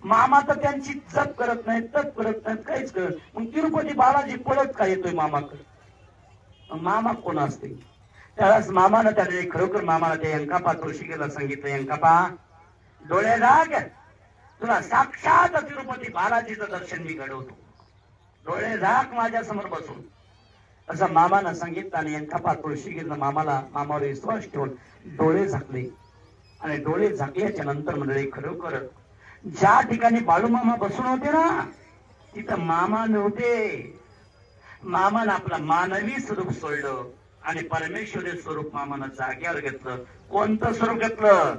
मामा तर त्यांची जप करत नाहीत, तप करत नाहीत, काहीच करत. मग तिरुपती बालाजी पळत काय येतोय मामाकडे? मामा कोण असते? त्यावेळेस मामानं त्याने खरोखर मामाला त्या यंकापा तुळशीगीरला सांगितलं, यंकापा डोळे झाक, तुला साक्षात तिरुपती बालाजीचं दर्शन मी घडवतो. डोळे झाक माझ्या समोर बसून. असं मामानं सांगितलं, आणि यंकापा तुळशीगीरनं मामावर विश्वास ठेवून डोळे झाकले. आणि डोळे झाकल्याच्या नंतर मंडळी खरोखर ज्या ठिकाणी बाळूमामा बसून होते ना तिथं मामा नव्हते. मामानं आपलं मानवी स्वरूप सोडलं आणि परमेश्वरी स्वरूप मामानं जाग्यावर घेतलं. कोणतं स्वरूप घेतलं?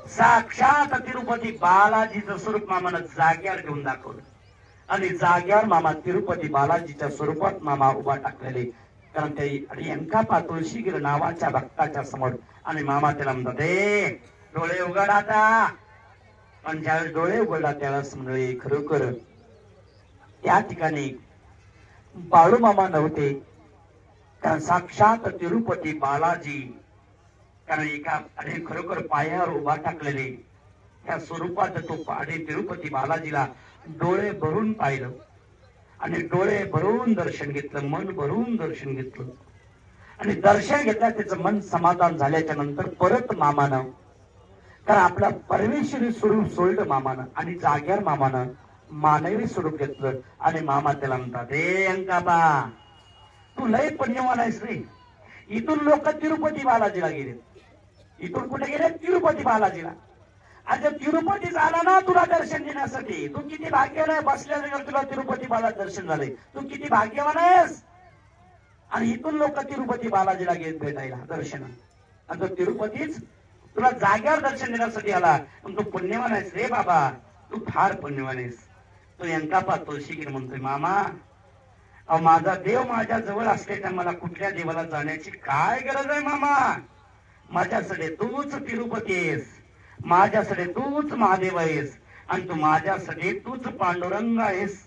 साक्षात तिरुपती बालाजीचं स्वरूप मामानं जाग्यावर घेऊन दाखवलं. आणि जाग्यावर मामा तिरुपती बालाजीच्या स्वरूपात मामा उभा टाकलेले. कारण ते यंकापा तुळशीगीर नावाच्या भक्ताच्या समोर. आणि मामा त्याला म्हणतात, डोळे उघड आता. पण ज्यावेळेस डोळे उघडला त्यावेळेस म्हणजे खरोखर त्या ठिकाणी बाळूमामा नव्हते, कारण साक्षात तिरुपती बालाजी. कारण एका आणि खरोखर पायावर उभा टाकलेले त्या स्वरूपात तो आणि तिरुपती बालाजीला डोळे भरून पाहिलं, आणि डोळे भरून दर्शन घेतलं, मन भरून दर्शन घेतलं. आणि दर्शन घेतल्या त्याचं मन समाधान झाल्याच्या नंतर परत मामानं, कारण आपलं परमेश्वरी स्वरूप सोडलं मामानं, आणि जाग्यावर मामानं मानवी स्वरूप घेतलं. आणि मामा त्याला म्हणतात, यंकापा तू लय पुण्यवान आहेस रे. इथून लोक तिरुपती बालाजीला गेले. इथून कुठे गेले? तिरुपती बालाजीला. आज तिरुपती झाला ना तुला दर्शन देण्यासाठी. तू किती भाग्यवान आहे, बसल्या तुला तिरुपती बाला दर्शन झाले. तू किती भाग्यवान आहेस. आणि इथून लोक तिरुपती बालाजीला घेत भेटायला दर्शन. आणि तो तिरुपतीच तुला जाग्यावर दर्शन देण्यासाठी आला. पण तू पुण्यवान आहेस रे बाबा, तू फार पुण्यवान आहेस. तो यंकापा तुळशीगीर म्हणतोय, मामा माझा देव माझ्या जवळ असल्याच्या मला कुठल्या देवाला जाण्याची काय गरज आहे मामा. माझ्याकडे तूच तिरुपती आहेस, माझ्याकडे तूच महादेव आहेस, आणि तू माझ्यासाठी तूच पांडुरंग आहेस.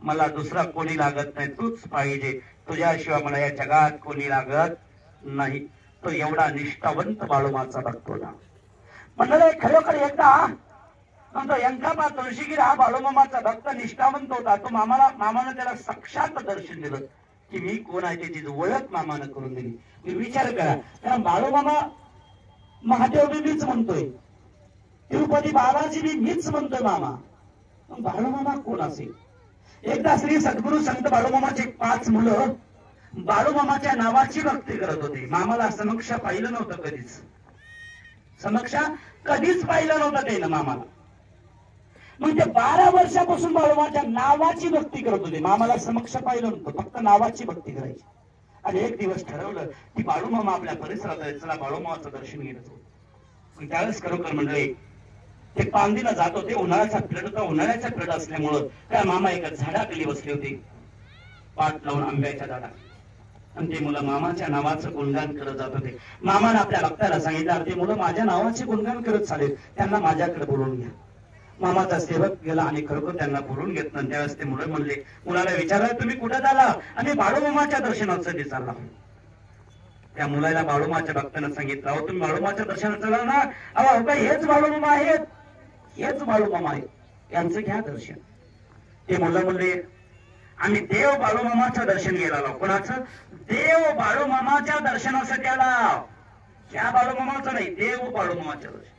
मला दुसरा कोणी लागत नाही, तूच पाहिजे. तुझ्याशिवाय मला या जगात कोणी लागत नाही. तो एवढा निष्ठावंत बाळूमाचा भक्त होता. म्हणजे खरोखर एकदा म्हणतो यंकापा तुळशीगीर हा बाळूमामाचा भक्त निष्ठावंत होता. तो मामानं त्याला साक्षात दर्शन दिलं की मी कोण आहे त्याची ओळख मामानं करून दिली. मी विचार करा, कारण बाळूमामा महादेव बी मीच म्हणतोय, तिरुपती बालाजी बी मीच म्हणतोय मामा. बाळूमामा कोण असेल? एकदा श्री सद्गुरु संत बाळूमामाचे 5 मुलं बाळूमामाच्या नावाची भक्ती करत होते. मामाला समक्ष पाहिलं नव्हतं कधीच, समक्ष कधीच पाहिलं नव्हतं त्यानं मामाला. मग ते 12 वर्षापासून बाळूमामाच्या नावाची भक्ती करत होते. मामाला समक्ष पाहिलं नव्हतं, फक्त नावाची भक्ती करायची. आणि एक दिवस ठरवलं की बाळूमामा आपल्या परिसरात आहे, चला बाळूमामाचं दर्शन घेत होतो. मग त्यावेळेस खरोखर मंडळी ते पांदीला जात होते. उन्हाळ्याचा पिरियड होता. उन्हाळ्याचा पिरियड असल्यामुळं त्या मामा एका झाडाखाली बसले होते, पाठ लावून आंब्याच्या झाडात. आणि ते मुलं मामाच्या नावाचं गुणगान करत जात होते. मामाने आपल्या भक्ताला सांगितलं, ते मुलं माझ्या नावाचे गुणगान करत चालेल, त्यांना माझ्याकडे बोलवून घ्या. मामाचा सेवक गेला आणि खरोखर त्यांना बोलून घेतलं. त्यावेळेस ते मुलं म्हणले, मुलाला विचारलं तुम्ही कुठे झाला? आणि बाळूमामाच्या दर्शनासाठी चालला. त्या मुलाला बाळूमाच्या भक्तानं सांगितलं, अहो तुम्ही बाळूमाच्या दर्शनात चालला ना? अहो काय हेच बाळूमामा आहेत, हेच बाळूमामा आहेत. यांचं घ्या दर्शन. ते मुलं म्हणले आम्ही देव बाळूमामाचं दर्शन घ्यायला आलो. कोणाचं? देव बाळूमामाच्या दर्शनासाठी आला. त्या बाळूमामाचं नाही, देव बाळूमामाच्या दर्शन.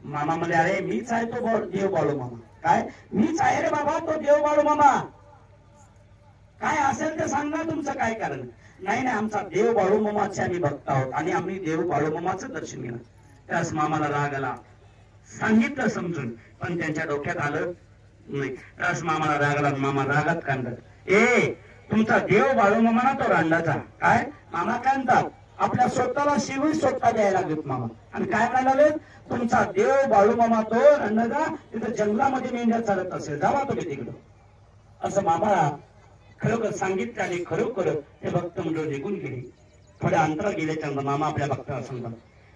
मामा म्हणले अरे मीच आहे तो देव बाळूमामा. काय? मीच आहे रे बाबा तो देव बाळूमामा. काय असेल ते सांगा तुमचं काय कारण. नाही नाही आमचा देव बाळूमामाचे आम्ही भक्त आहोत आणि आम्ही देव बाळूमामाचं दर्शन घेणार. त्यास मामाला राग आला. सांगितलं समजून पण त्यांच्या डोक्यात आलं नाही. त्यास मामाला राग आला. मामा रागात कांदत, ए तुमचा देव बाळूमामा ना तो रांडाचा. काय? मामा काय म्हणतात? आपल्या स्वतःला शिवी स्वतः द्यायला लागलेत मामा. आणि काय म्हणायला लागलेत? तुमचा देव बाळूमामा तो रांडाचा तिथं जंगलामध्ये मेंढ्या चालत असेल, जावा तुम्ही तिकडं. असं मामाला खरोखर सांगितलं आणि खरोखर ते भक्त मंडळ निघून गेले. थोड्या अंतरात गेल्याच्या मामा आपल्या भक्ताला सांगतात,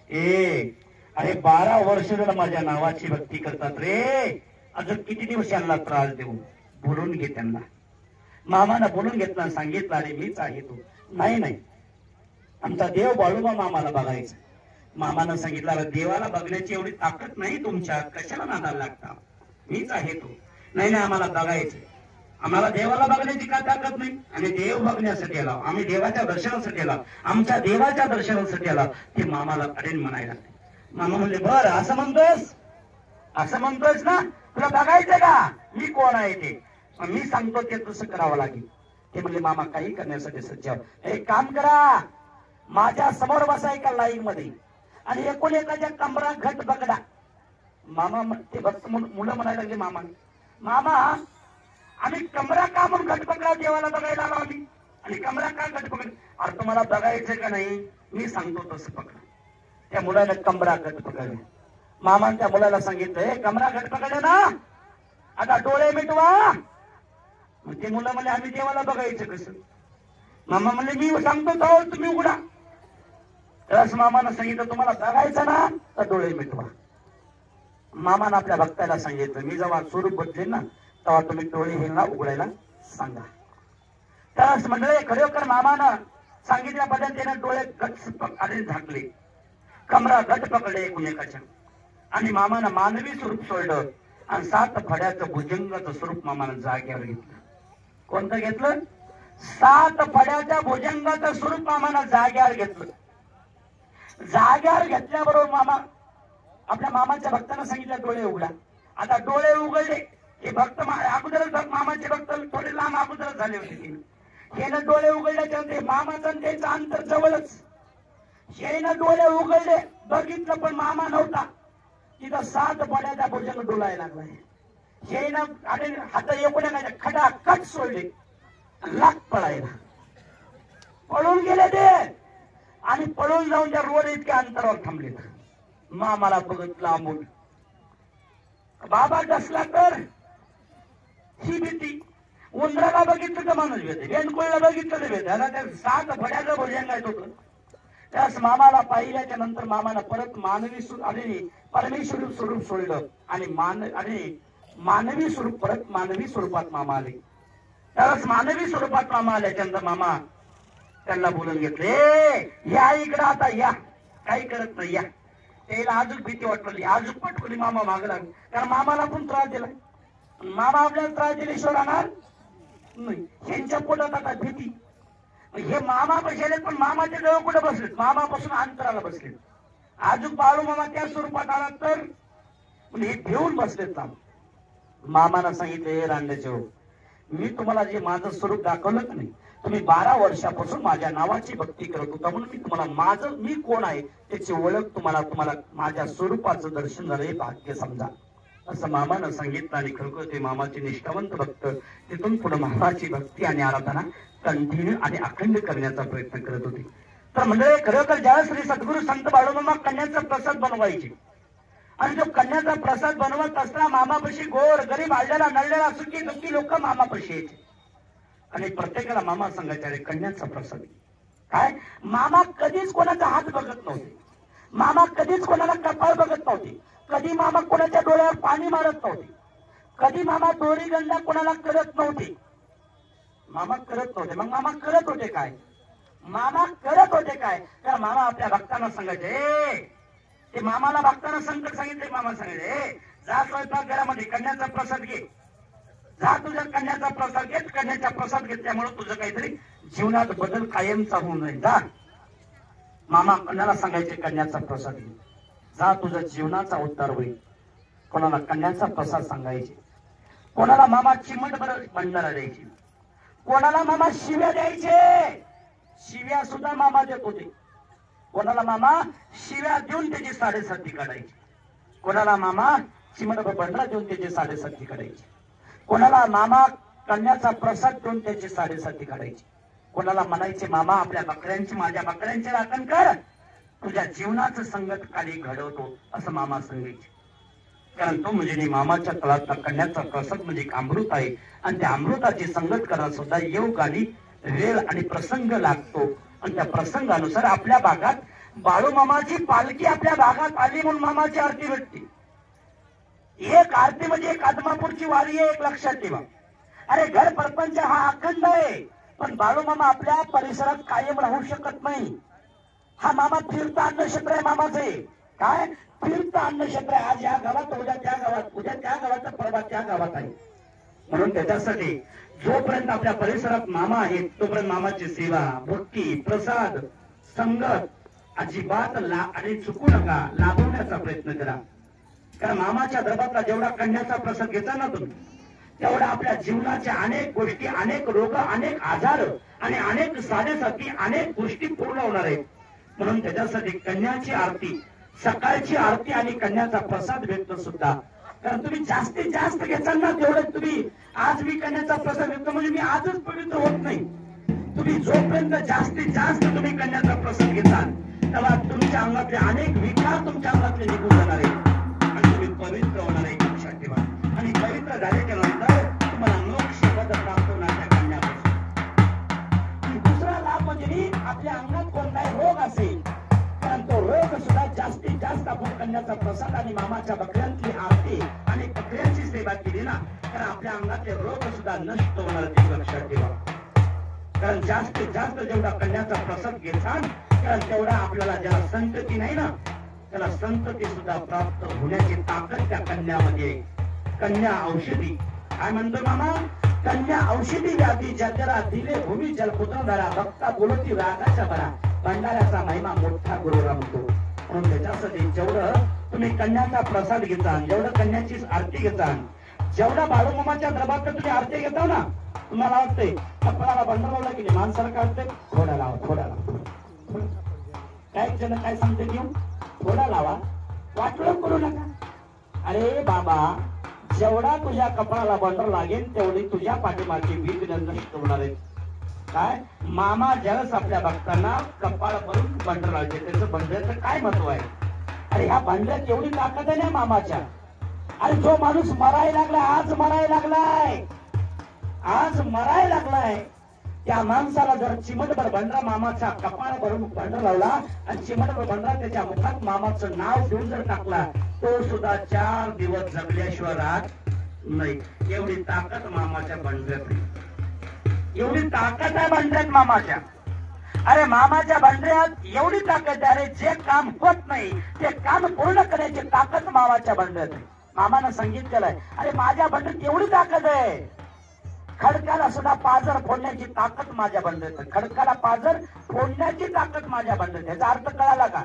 ए अरे 12 वर्ष जर माझ्या नावाची भक्ती करतात रे, अजून किती दिवस यांना त्रास देऊ. बोलून घे त्यांना. मामानं बोलून घेतला. सांगितलं अरे मीच आहे तू. नाही नाही आमचा देव बाळूमामा आम्हाला बघायचा. मामानं सांगितलं अरे देवाला बघण्याची एवढी ताकद नाही तुमच्या, कशाला नादाला लागता. मीच आहे तू. नाही नाही आम्हाला बघायचं. आम्हाला देवाला बघण्याची काय ताकद नाही. आणि देव बघण्यासाठी आला, आम्ही देवाच्या दर्शनासाठी आला, आमच्या देवाच्या दर्शनासाठी आला. ते मामाला अडेन म्हणायला. मामा म्हणले बर असं म्हणतोस, असं म्हणतोस ना, तुला बघायचंय का मी कोण आहे ते. मी सांगतो ते तसं करावं लागेल. ते म्हणले मामा काही करण्यासाठी सज्ज आहोत. एक काम करा, माझ्या समोर बसा एका लाईन मध्ये आणि एकूण एकाच्या कमरा घट पकडा. मामा ते भक्त मुलं म्हणायला लागले मामा, मामा आम्ही कमरा का म्हणून घट पकडा, देवाला बघायला आलो आम्ही आणि कमरा का घट पकड. अरे तुम्हाला बघायचंय का नाही, मी सांगतो तसं पकडा. त्या मुलानं कमरा घट पकडले. मामाने त्या मुलाला सांगितलं कमरा घट पकडले ना, आता डोळे मिटवा. ते मुलं म्हणले आम्ही देवाला बघायचं कसं. मामा म्हणले मी सांगतो जाऊ तुम्ही उघडा. त्यास मामानं सांगितलं तुम्हाला बघायचं ना तर डोळे मिटवा. मामानं आपल्या भक्ताला सांगितलं मी जेव्हा स्वरूप बदले ना तेव्हा तुम्ही डोळे हे ना उघडायला सांगा. त्यास मंडळी खरोखर मामानं सांगितल्या पद्धतीने डोळे गट झाकले, कमरा गट पकडले एकमेकाच्या आणि मामानं मानवी स्वरूप सोडलं आणि 7 फड्याचं भुजंगाचं स्वरूप मामानं जाग्यावर घेतलं. कोणतं घेतलं? 7 फड्याच्या भुजंगाचं स्वरूप मामानं जाग्यावर घेतलं. जाग्यावर घेतल्याबरोबर मामा आपल्या मामाच्या भक्तांना सांगितलं डोळे उघडा. आता डोळे उघडले. हे भक्त अगोदरच मामाचे भक्त थोडे लांब अगोदरच झाले होते. हेनं डोळे उघडल्याच्या मामाचं आणि त्यांचं अंतर जवळच. हेनं डोळे उघडले, बघितलं पण मामा नव्हता. तिथं 7 फड्याचा भुजंग डोलायला लागलाय. हेनं हात एकूण खडा कट सोडले, लाग पळायला. पळून गेले ते आणि पळून जाऊन त्या रोड इतक्या अंतरावर थांबले. मामाला बघत लांबून बाबा डसला तर ही भीती. उंदराला बघितलं तर माणूस भेटे, बेनकुळला बघितलं तर भेटे. आता त्या 7 फड्याचं भुजंग होतं. त्यास मामाला पाहिल्याच्या नंतर मामाला परत मानवी आणि परमेश्वरी स्वरूप सोडलं आणि मानवी स्वरूप परत मानवी स्वरूपात मामा आले. त्यावेळेस मानवी स्वरूपात मामा आल्याच्यानंतर मामा त्यांना बोलून घेतले, या इकडं आता या, काही करत नाही या. त्याला अजून भीती वाटली, अजून पटकली मामा माग लागली. कारण मामाला पण त्रास दिला. मामा आपल्याला त्रास दिल्याशिवाय राहणार नाही. ह्यांच्या पोटात आता भीती. हे मामा बसले पण मामाच्या जवळ कुठे बसलेत, मामापासून अंतराला बसलेत. अजून बाळू मामा त्या स्वरूपात आला तर हे घेऊन बसलेत ना. मामाला सांगितले रांड्याचे मी तुम्हाला जे माझं स्वरूप दाखवलं का नाही, तुम्ही 12 वर्षापासून माझ्या नावाची भक्ती करत होता म्हणून मी तुम्हाला मी कोण आहे त्याची ओळख तुम्हाला माझ्या स्वरूपाचं दर्शन झालं हे भाग्य समजा. असं मामानं सांगितलं आणि खरोखर ते मामाचे निष्ठावंत भक्त तिथून पुढे मामाची भक्ती आणि आराधना कंटिन्यू आणि अखंड करण्याचा प्रयत्न करत होते. तर म्हणजे खरोखर ज्या श्री सद्गुरू संत बाळूमामा कन्याचा प्रसाद बनवायचे आणि जो कन्याचा प्रसाद बनवत असताना मामापाशी गोर गरीब आलेला नळलेला सुखी दुःखी लोक मामापाशी यायचे आणि प्रत्येकाला मामा सांगायचे अरे कन्याचा प्रसाद काय. मामा कधीच कोणाचा हात बघत नव्हते, मामा कधीच कोणाला कपाळ बघत नव्हते, कधी मामा कोणाच्या डोळ्यावर पाणी मारत नव्हते, कधी मामा दोरी गंडा कोणाला करत नव्हते. मामा करत नव्हते. मग मामा करत होते काय? मामा करत होते काय तर मामा आपल्या भक्तांना सांगायचे, ते मामाला भक्तांना संकट सांगितले. मामा सांगायचे जा स्वयंपाकघरामध्ये कन्याचा प्रसाद घे, जा तुझ्या कन्याचा प्रसाद घे. कन्याचा प्रसाद घेतल्यामुळे तुझं काहीतरी जीवनात बदल कायमचा होऊन जाईल. जा. मामा कन्याला सांगायचे कन्याचा प्रसाद घे, जा तुझ्या जीवनाचा उद्धार होईल. कोणाला कन्याचा प्रसाद सांगायचे, कोणाला मामा चिमटभर भंडारा द्यायची, कोणाला मामा शिव्या द्यायचे. शिव्या सुद्धा मामा देत होते. कोणाला मामा शिव्या देऊन त्याची साडेसाती काढायची, कोणाला मामा चिमटभर भंडारा देऊन त्याची साडेसाती काढायची, कोणाला मामा कन्याचा प्रसाद देऊन त्याची साडेसाती काढायची, कोणाला म्हणायचे मामा आपल्या बकऱ्यांची माझ्या बकऱ्यांची राखण कर, तुझ्या जीवनाचं संगत खाली घडवतो असं मामा सांगायचे. कारण तो म्हणजे मामाच्या तळातला कन्याचा प्रसाद म्हणजे एक अमृत आहे आणि त्या अमृताची संगत करणं सुद्धा योग आणि वेळ आणि प्रसंग लागतो. आणि त्या प्रसंगानुसार आपल्या भागात बाळू मामाची पालखी आपल्या भागात आली म्हणून मामाची आरती भेटते. एक आरती म्हणजे एक आदमापूरची वारी आहे, एक लक्षात ठेवा. अरे घर परपंच हा अखंड आहे, पण बाळू मामा आपल्या परिसरात कायम राहू शकत नाही. हा मामा तीर्थ अन्नक्षेत्र आहे मामाचे. काय तीर्थ अन्नक्षेत्र आहे. आज या गावात, उद्या त्या गावात, उद्या त्या गावात, परवा त्या गावात आहे. म्हणून त्याच्यासाठी जोपर्यंत आपल्या परिसरात मामा आहेत तोपर्यंत मामाची सेवा, भक्ती, प्रसाद, संगत अजिबात आणि चुकू नका, लाभवण्याचा प्रयत्न करा. कारण मामाच्या दरबारात जेवढा कन्याचा प्रसाद घेता ना तुम्ही, तेवढा आपल्या जीवनाच्या अनेक गोष्टी, अनेक रोग, अनेक आजार आणि अनेक साडेसाती, अनेक गोष्टी पूर्ण होणार आहेत. म्हणून त्याच्यासाठी कन्याची आरती, सकाळची आरती आणि कन्याचा प्रसाद भेटतो सुद्धा. कारण तुम्ही जास्तीत जास्त घेताल ना तेवढं तुम्ही, आज मी कन्याचा प्रसाद घेतो म्हणजे मी आजच पवित्र होत नाही. तुम्ही जोपर्यंत जास्तीत जास्त तुम्ही कन्याचा प्रसाद घेताल तेव्हा तुमच्या अंगातले अनेक विकार तुमच्या अंगातले निघून जाणार आहेत आणि तुम्ही पवित्र होणार आहे, लक्षात ठेवा. आणि पवित्र झाल्याच्या नंतर तुम्हाला मोक्ष पद प्राप्त होणार त्या कन्यापासून. दुसरा लाभ म्हणजे आपल्या अंगात कोणताही रोग असेल, कारण तो रोग सुद्धा जास्तीत जास्त आपण कन्याचा प्रसाद आणि मामाच्या बकऱ्यांची आरती आणि बकऱ्यांची सेवा केली ना, तर आपल्या अंगातले रोग सुद्धा नष्ट होणार, ते लक्षात ठेवा. कारण जास्तीत जास्त जेवढा कन्याचा प्रसाद घेताल कारण तेवढा आपल्याला ज्याला संतती नाही ना त्याला संतती सुद्धा प्राप्त होण्याची ताकद त्या कन्यामध्ये. कन्या औषधी काय म्हणतो मामा? कन्या औषधी व्याधी ज्याला दिले भूमी जलपुत्र धरा, भक्ता बोलती रागाच्या भरा, भंडाऱ्याचा महिमा मोठा गुरुरा म्हणतो. म्हणून त्याच्यासाठी जेवढं तुम्ही कन्याचा प्रसाद घेता, जेवढं कन्याची आरती घेता, जेवढा बाळूमामाच्या दरबारात तुम्ही आरती घेता ना, तुम्हाला वाटतंय कपडाला बंडल लावला की माणसाला काय वाटतंय? थोडा लावा, थोडा लावा. काय जण काय सांगते घेऊन थोडा लावा, वाटलं करू नका. अरे बाबा, जेवढा तुझ्या कपडाला बंडल लागेल तेवढी तुझ्या पाठीमागची भीती नष्ट होणार आहे. काय मामा ज्यावेळेस आपल्या भक्तांना कपाळ भरून बंडल लावते, त्याचं बंडल्याचं काय महत्व आहे? अरे ह्या बंडल्यात एवढी ताकद आहे ना मामाच्या. अरे जो माणूस मरायला लागलाय, आज मरायला लागलाय, आज मरायला लागलाय, त्या माणसाला जर चिमटभर बंडरा मामाच्या कपाळ भरून बंडर लावला आणि चिमटभर बंडरा त्याच्या मुखात मामाचं नाव घेऊन जर टाकला, तो सुद्धा 4 दिवस जगल्याशिवाय राहत नाही. एवढी ताकद मामाच्या बंडऱ्यात, एवढी ताकद आहे बंडऱ्यात मामाच्या. अरे मामाच्या बंडऱ्यात एवढी ताकद आहे, अरे जे काम होत नाही ते काम पूर्ण करण्याची ताकद मामाच्या बंडऱ्यात आहे. मामानं सांगितलेलं आहे, अरे माझ्या बंडऱ्यात एवढी ताकद आहे, खडकाला सुद्धा पाजर फोडण्याची ताकद माझ्या बंडऱ्यात आहे. खडकाला पाजर फोडण्याची ताकद माझ्या बंडऱ्यात. याचा अर्थ कळाला का?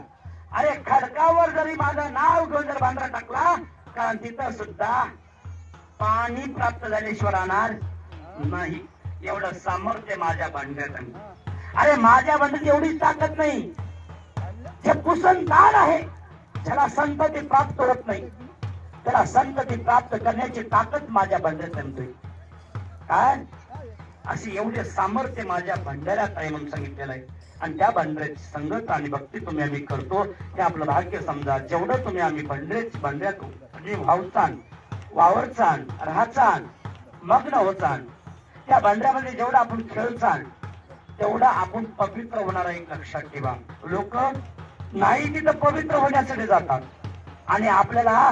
अरे खडकावर जरी माझं नाव घेऊन जर बांधरा टाकला, कारण तिथं सुद्धा पाणी प्राप्त झाल्याशिवाय राहणार नाही. एवढं सामर्थ्य माझ्या बंडऱ्यात आहे. अरे माझ्या बंडऱ्यात एवढी ताकद नाही. जे पुसनदार आहे, ज्याला संतती प्राप्त होत नाही, त्याला संतती प्राप्त करण्याची ताकद माझ्या बंडऱ्यात आहे. काय अशी एवढे सामर्थ्य माझ्या भंडाऱ्यात आहे म्हणून सांगितलेलं आहे. आणि त्या भंडाऱ्याची संगत आणि भक्ती तुम्ही आम्ही करतो हे आपलं भाग्य समजा. जेवढं तुम्ही आम्ही भंडाऱ्यात म्हणजे व्हावचान, वावरचान, राहचान, मग्न होचान, त्या भंडाऱ्यामध्ये जेवढा आपण खेळचान तेवढा आपण पवित्र होणार आहे, लक्षात ठेवा. लोक नाही तिथं पवित्र होण्यासाठी जातात आणि आपल्याला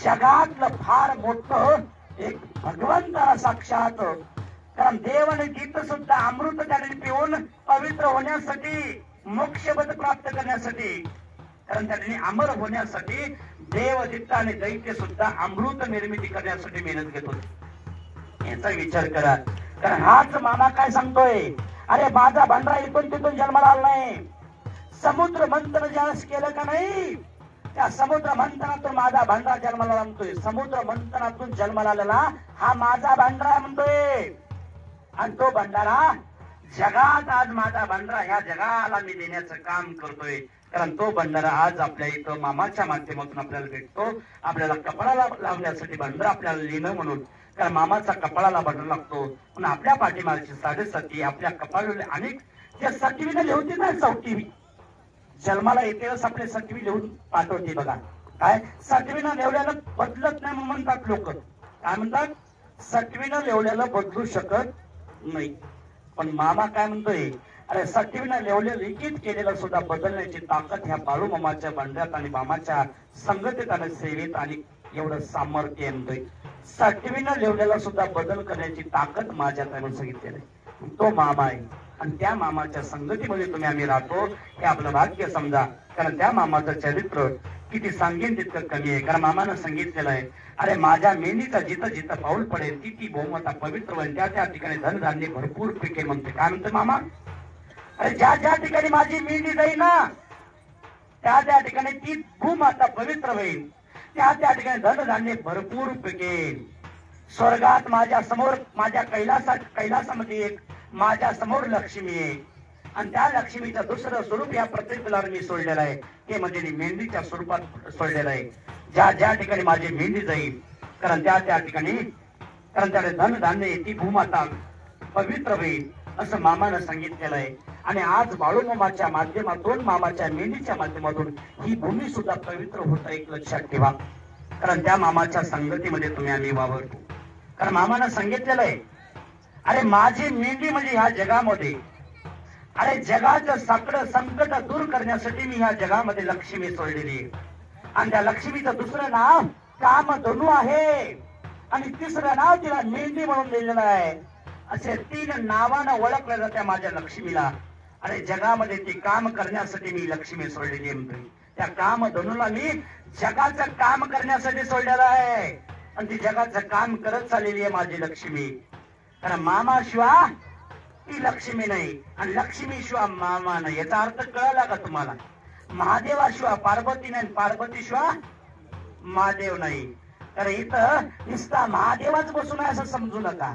जगातलं फार मोठं एक भगवंताला साक्षात, कारण देव आणि गीत सुद्धा अमृत त्याने पिऊन पवित्र होण्यासाठी, मोक्षपद प्राप्त करण्यासाठी, कारण त्याने अमर होण्यासाठी देव दित्त आणि दैत्य सुद्धा अमृत निर्मिती करण्यासाठी मेहनत घेत होते. याचा विचार करा. कारण हाच मामा काय सांगतोय, अरे माझा भांडरा इथून तिथून जन्माला आला नाही. समुद्र मंथन ज्यावेळेस केलं का नाही, त्या समुद्र मंथनातून माझा भांडरा जन्माला आणतोय. समुद्र मंथनातून जन्माला आलेला हा माझा भांडरा म्हणतोय. आणि तो भंडारा जगात आज माझा भंडारा ह्या जगाला मी देण्याचं काम करतोय. कारण तो भंडारा आज आपल्या इथं मामाच्या माध्यमातून आपल्याला भेटतो. आपल्याला कपाळाला लावण्यासाठी भंडारा आपल्याला लिहिणं म्हणून, कारण मामाचा कपाळाला भंडारा लागतो. पण आपल्या पाठीमागची 7.7 आपल्या कपाळाला अनेक त्या सटवीने लिहून ना, चौथी जन्माला येतेच आपले सटवी लिहून पाठवते बघा. काय सटवीनं लिवल्याला बदलत नाही म्हणतात लोक. काय म्हणतात, सटवीनं लिवल्याला बदलू शकत नाही. पण मामा काय म्हणतोय, अरे सटवीनं लिवलेलं लिखित केलेलं सुद्धा बदलण्याची ताकद ह्या बाळू मामाच्या भांड्यात आणि मामाच्या संगतीत आणि सेवेत आणि एवढं सामर्थ्य म्हणतोय. सटवीनं लिवलेला सुद्धा बदल करण्याची ताकद माझ्यात आहे म्हणून सांगितलेलं आहे. तो मामा आहे आणि त्या मामाच्या संगतीमध्ये तुम्ही आम्ही राहतो हे आपलं भाग्य समजा. कारण त्या मामाचं चरित्र किती सांगेन तितकं कमी आहे. कारण मामानं सांगितलेलं आहे, अरे माझ्या मेंढीचा जिथं जिथं पाऊल पडेल ती भूमाता पवित्र होईल. त्या त्या ठिकाणी धनधान्य भरपूर पिके म्हणते. काय म्हणते मामा, अरे ज्या ज्या ठिकाणी माझी मेंढी जाईल ना त्या त्या ठिकाणी ती भूमाता पवित्र होईल. त्या त्या ठिकाणी धनधान्य भरपूर पिकेल. स्वर्गात माझ्या समोर माझ्या कैलासामध्ये एक माझ्या समोर लक्ष्मी आहे आणि त्या लक्ष्मीचं दुसरं स्वरूप या पृथ्वीला मी सोडलेलं आहे. ते म्हणजे मेंढीच्या स्वरूपात सोडलेलं आहे. ज्या ज्या ठिकाणी माझी मेंढी जाईल कारण त्या त्या ठिकाणी कारण त्याला धनधान्य ती भूमाता पवित्र होईल असं मामानं सांगितलेलं आहे. आणि आज बाळूमामाच्या माध्यमातून मामाच्या मेंढीच्या माध्यमातून ही भूमी सुद्धा पवित्र होत एक लक्षात ठेवा. कारण त्या मामाच्या संगतीमध्ये तुम्ही आम्ही वावरतो. कारण मामानं सांगितलेलं आहे, अरे माझी मेंढी म्हणजे ह्या जगामध्ये, अरे जगाचं सगळं संकट दूर करण्यासाठी मी ह्या जगामध्ये लक्ष्मी सोडलेली आहे. आणि त्या लक्ष्मीचं दुसरं नाव कामधनु आहे आणि तिसरं नाव तिला मेंढी म्हणून दिलेलं आहे. असे 3 नावानं ओळखलं जाते माझ्या लक्ष्मीला. अरे जगामध्ये ती काम करण्यासाठी मी लक्ष्मी सोडलेली आहे. त्या कामधनुला मी जगाचं काम करण्यासाठी सोडलेलं आहे आणि ती जगाचं काम करत चाललेली आहे माझी लक्ष्मी. कारण मामा शिवा ती लक्ष्मी नाही आणि लक्ष्मी शिवा मामा नाही. याचा अर्थ कळला का तुम्हाला? महादेवाशिवा पार्वती नाही, पार्वती शिवा महादेव नाही. तर इथं नुसता महादेवाच बसून आहे असं समजू नका.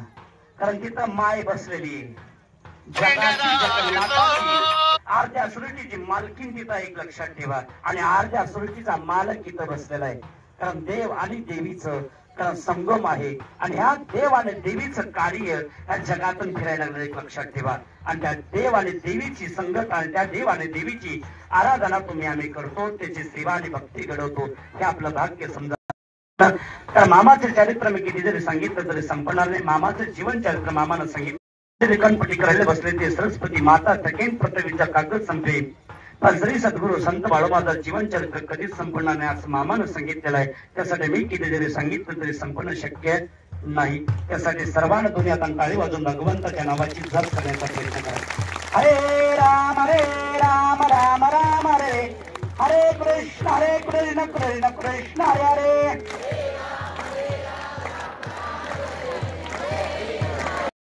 कारण तिथं माय बसलेली आहे. अर्ध्या सृष्टीची मालकीन तिथं एक लक्षात ठेवा आणि अर्ध्या सृष्टीचा मालक इथं बसलेला आहे. कारण देव आणि देवीचं कारण संगम आहे आणि ह्या देव आणि देवीचं कार्य ह्या जगातून फिरायला लागलं एक लक्षात ठेवा. आणि त्या देव आणि देवीची संगत आणि त्या देव आणि देवीची आराधना तुम्ही आम्ही करतो, त्याची सेवा आणि भक्ती घडवतो हे आपलं भाग्य समजा. तर मामाचं चरित्र मी किती जरी सांगितलं तरी संपणार नाही. मामाचं जीवन चरित्र मामानं सांगितलं. लेखनपटी करायला बसले ते सरस्वती माता थकेन पृथ्वीचा कागद संपे. पण श्री सद्गुरु संत बाळूमाता जीवन चरित्र कधीच संपणार नाही असं मामानं सांगितलेलं आहे. त्यासाठी मी किती जरी सांगितलं तरी संपणं शक्य नाही. त्यासाठी सर्वांना दुनियात टाळी वाजून भगवंताच्या नावाची जप करण्याचा प्रयत्न करा. हरे राम राम राम हरे हरे कृष्ण कृष्ण कृष्ण हरे हरे.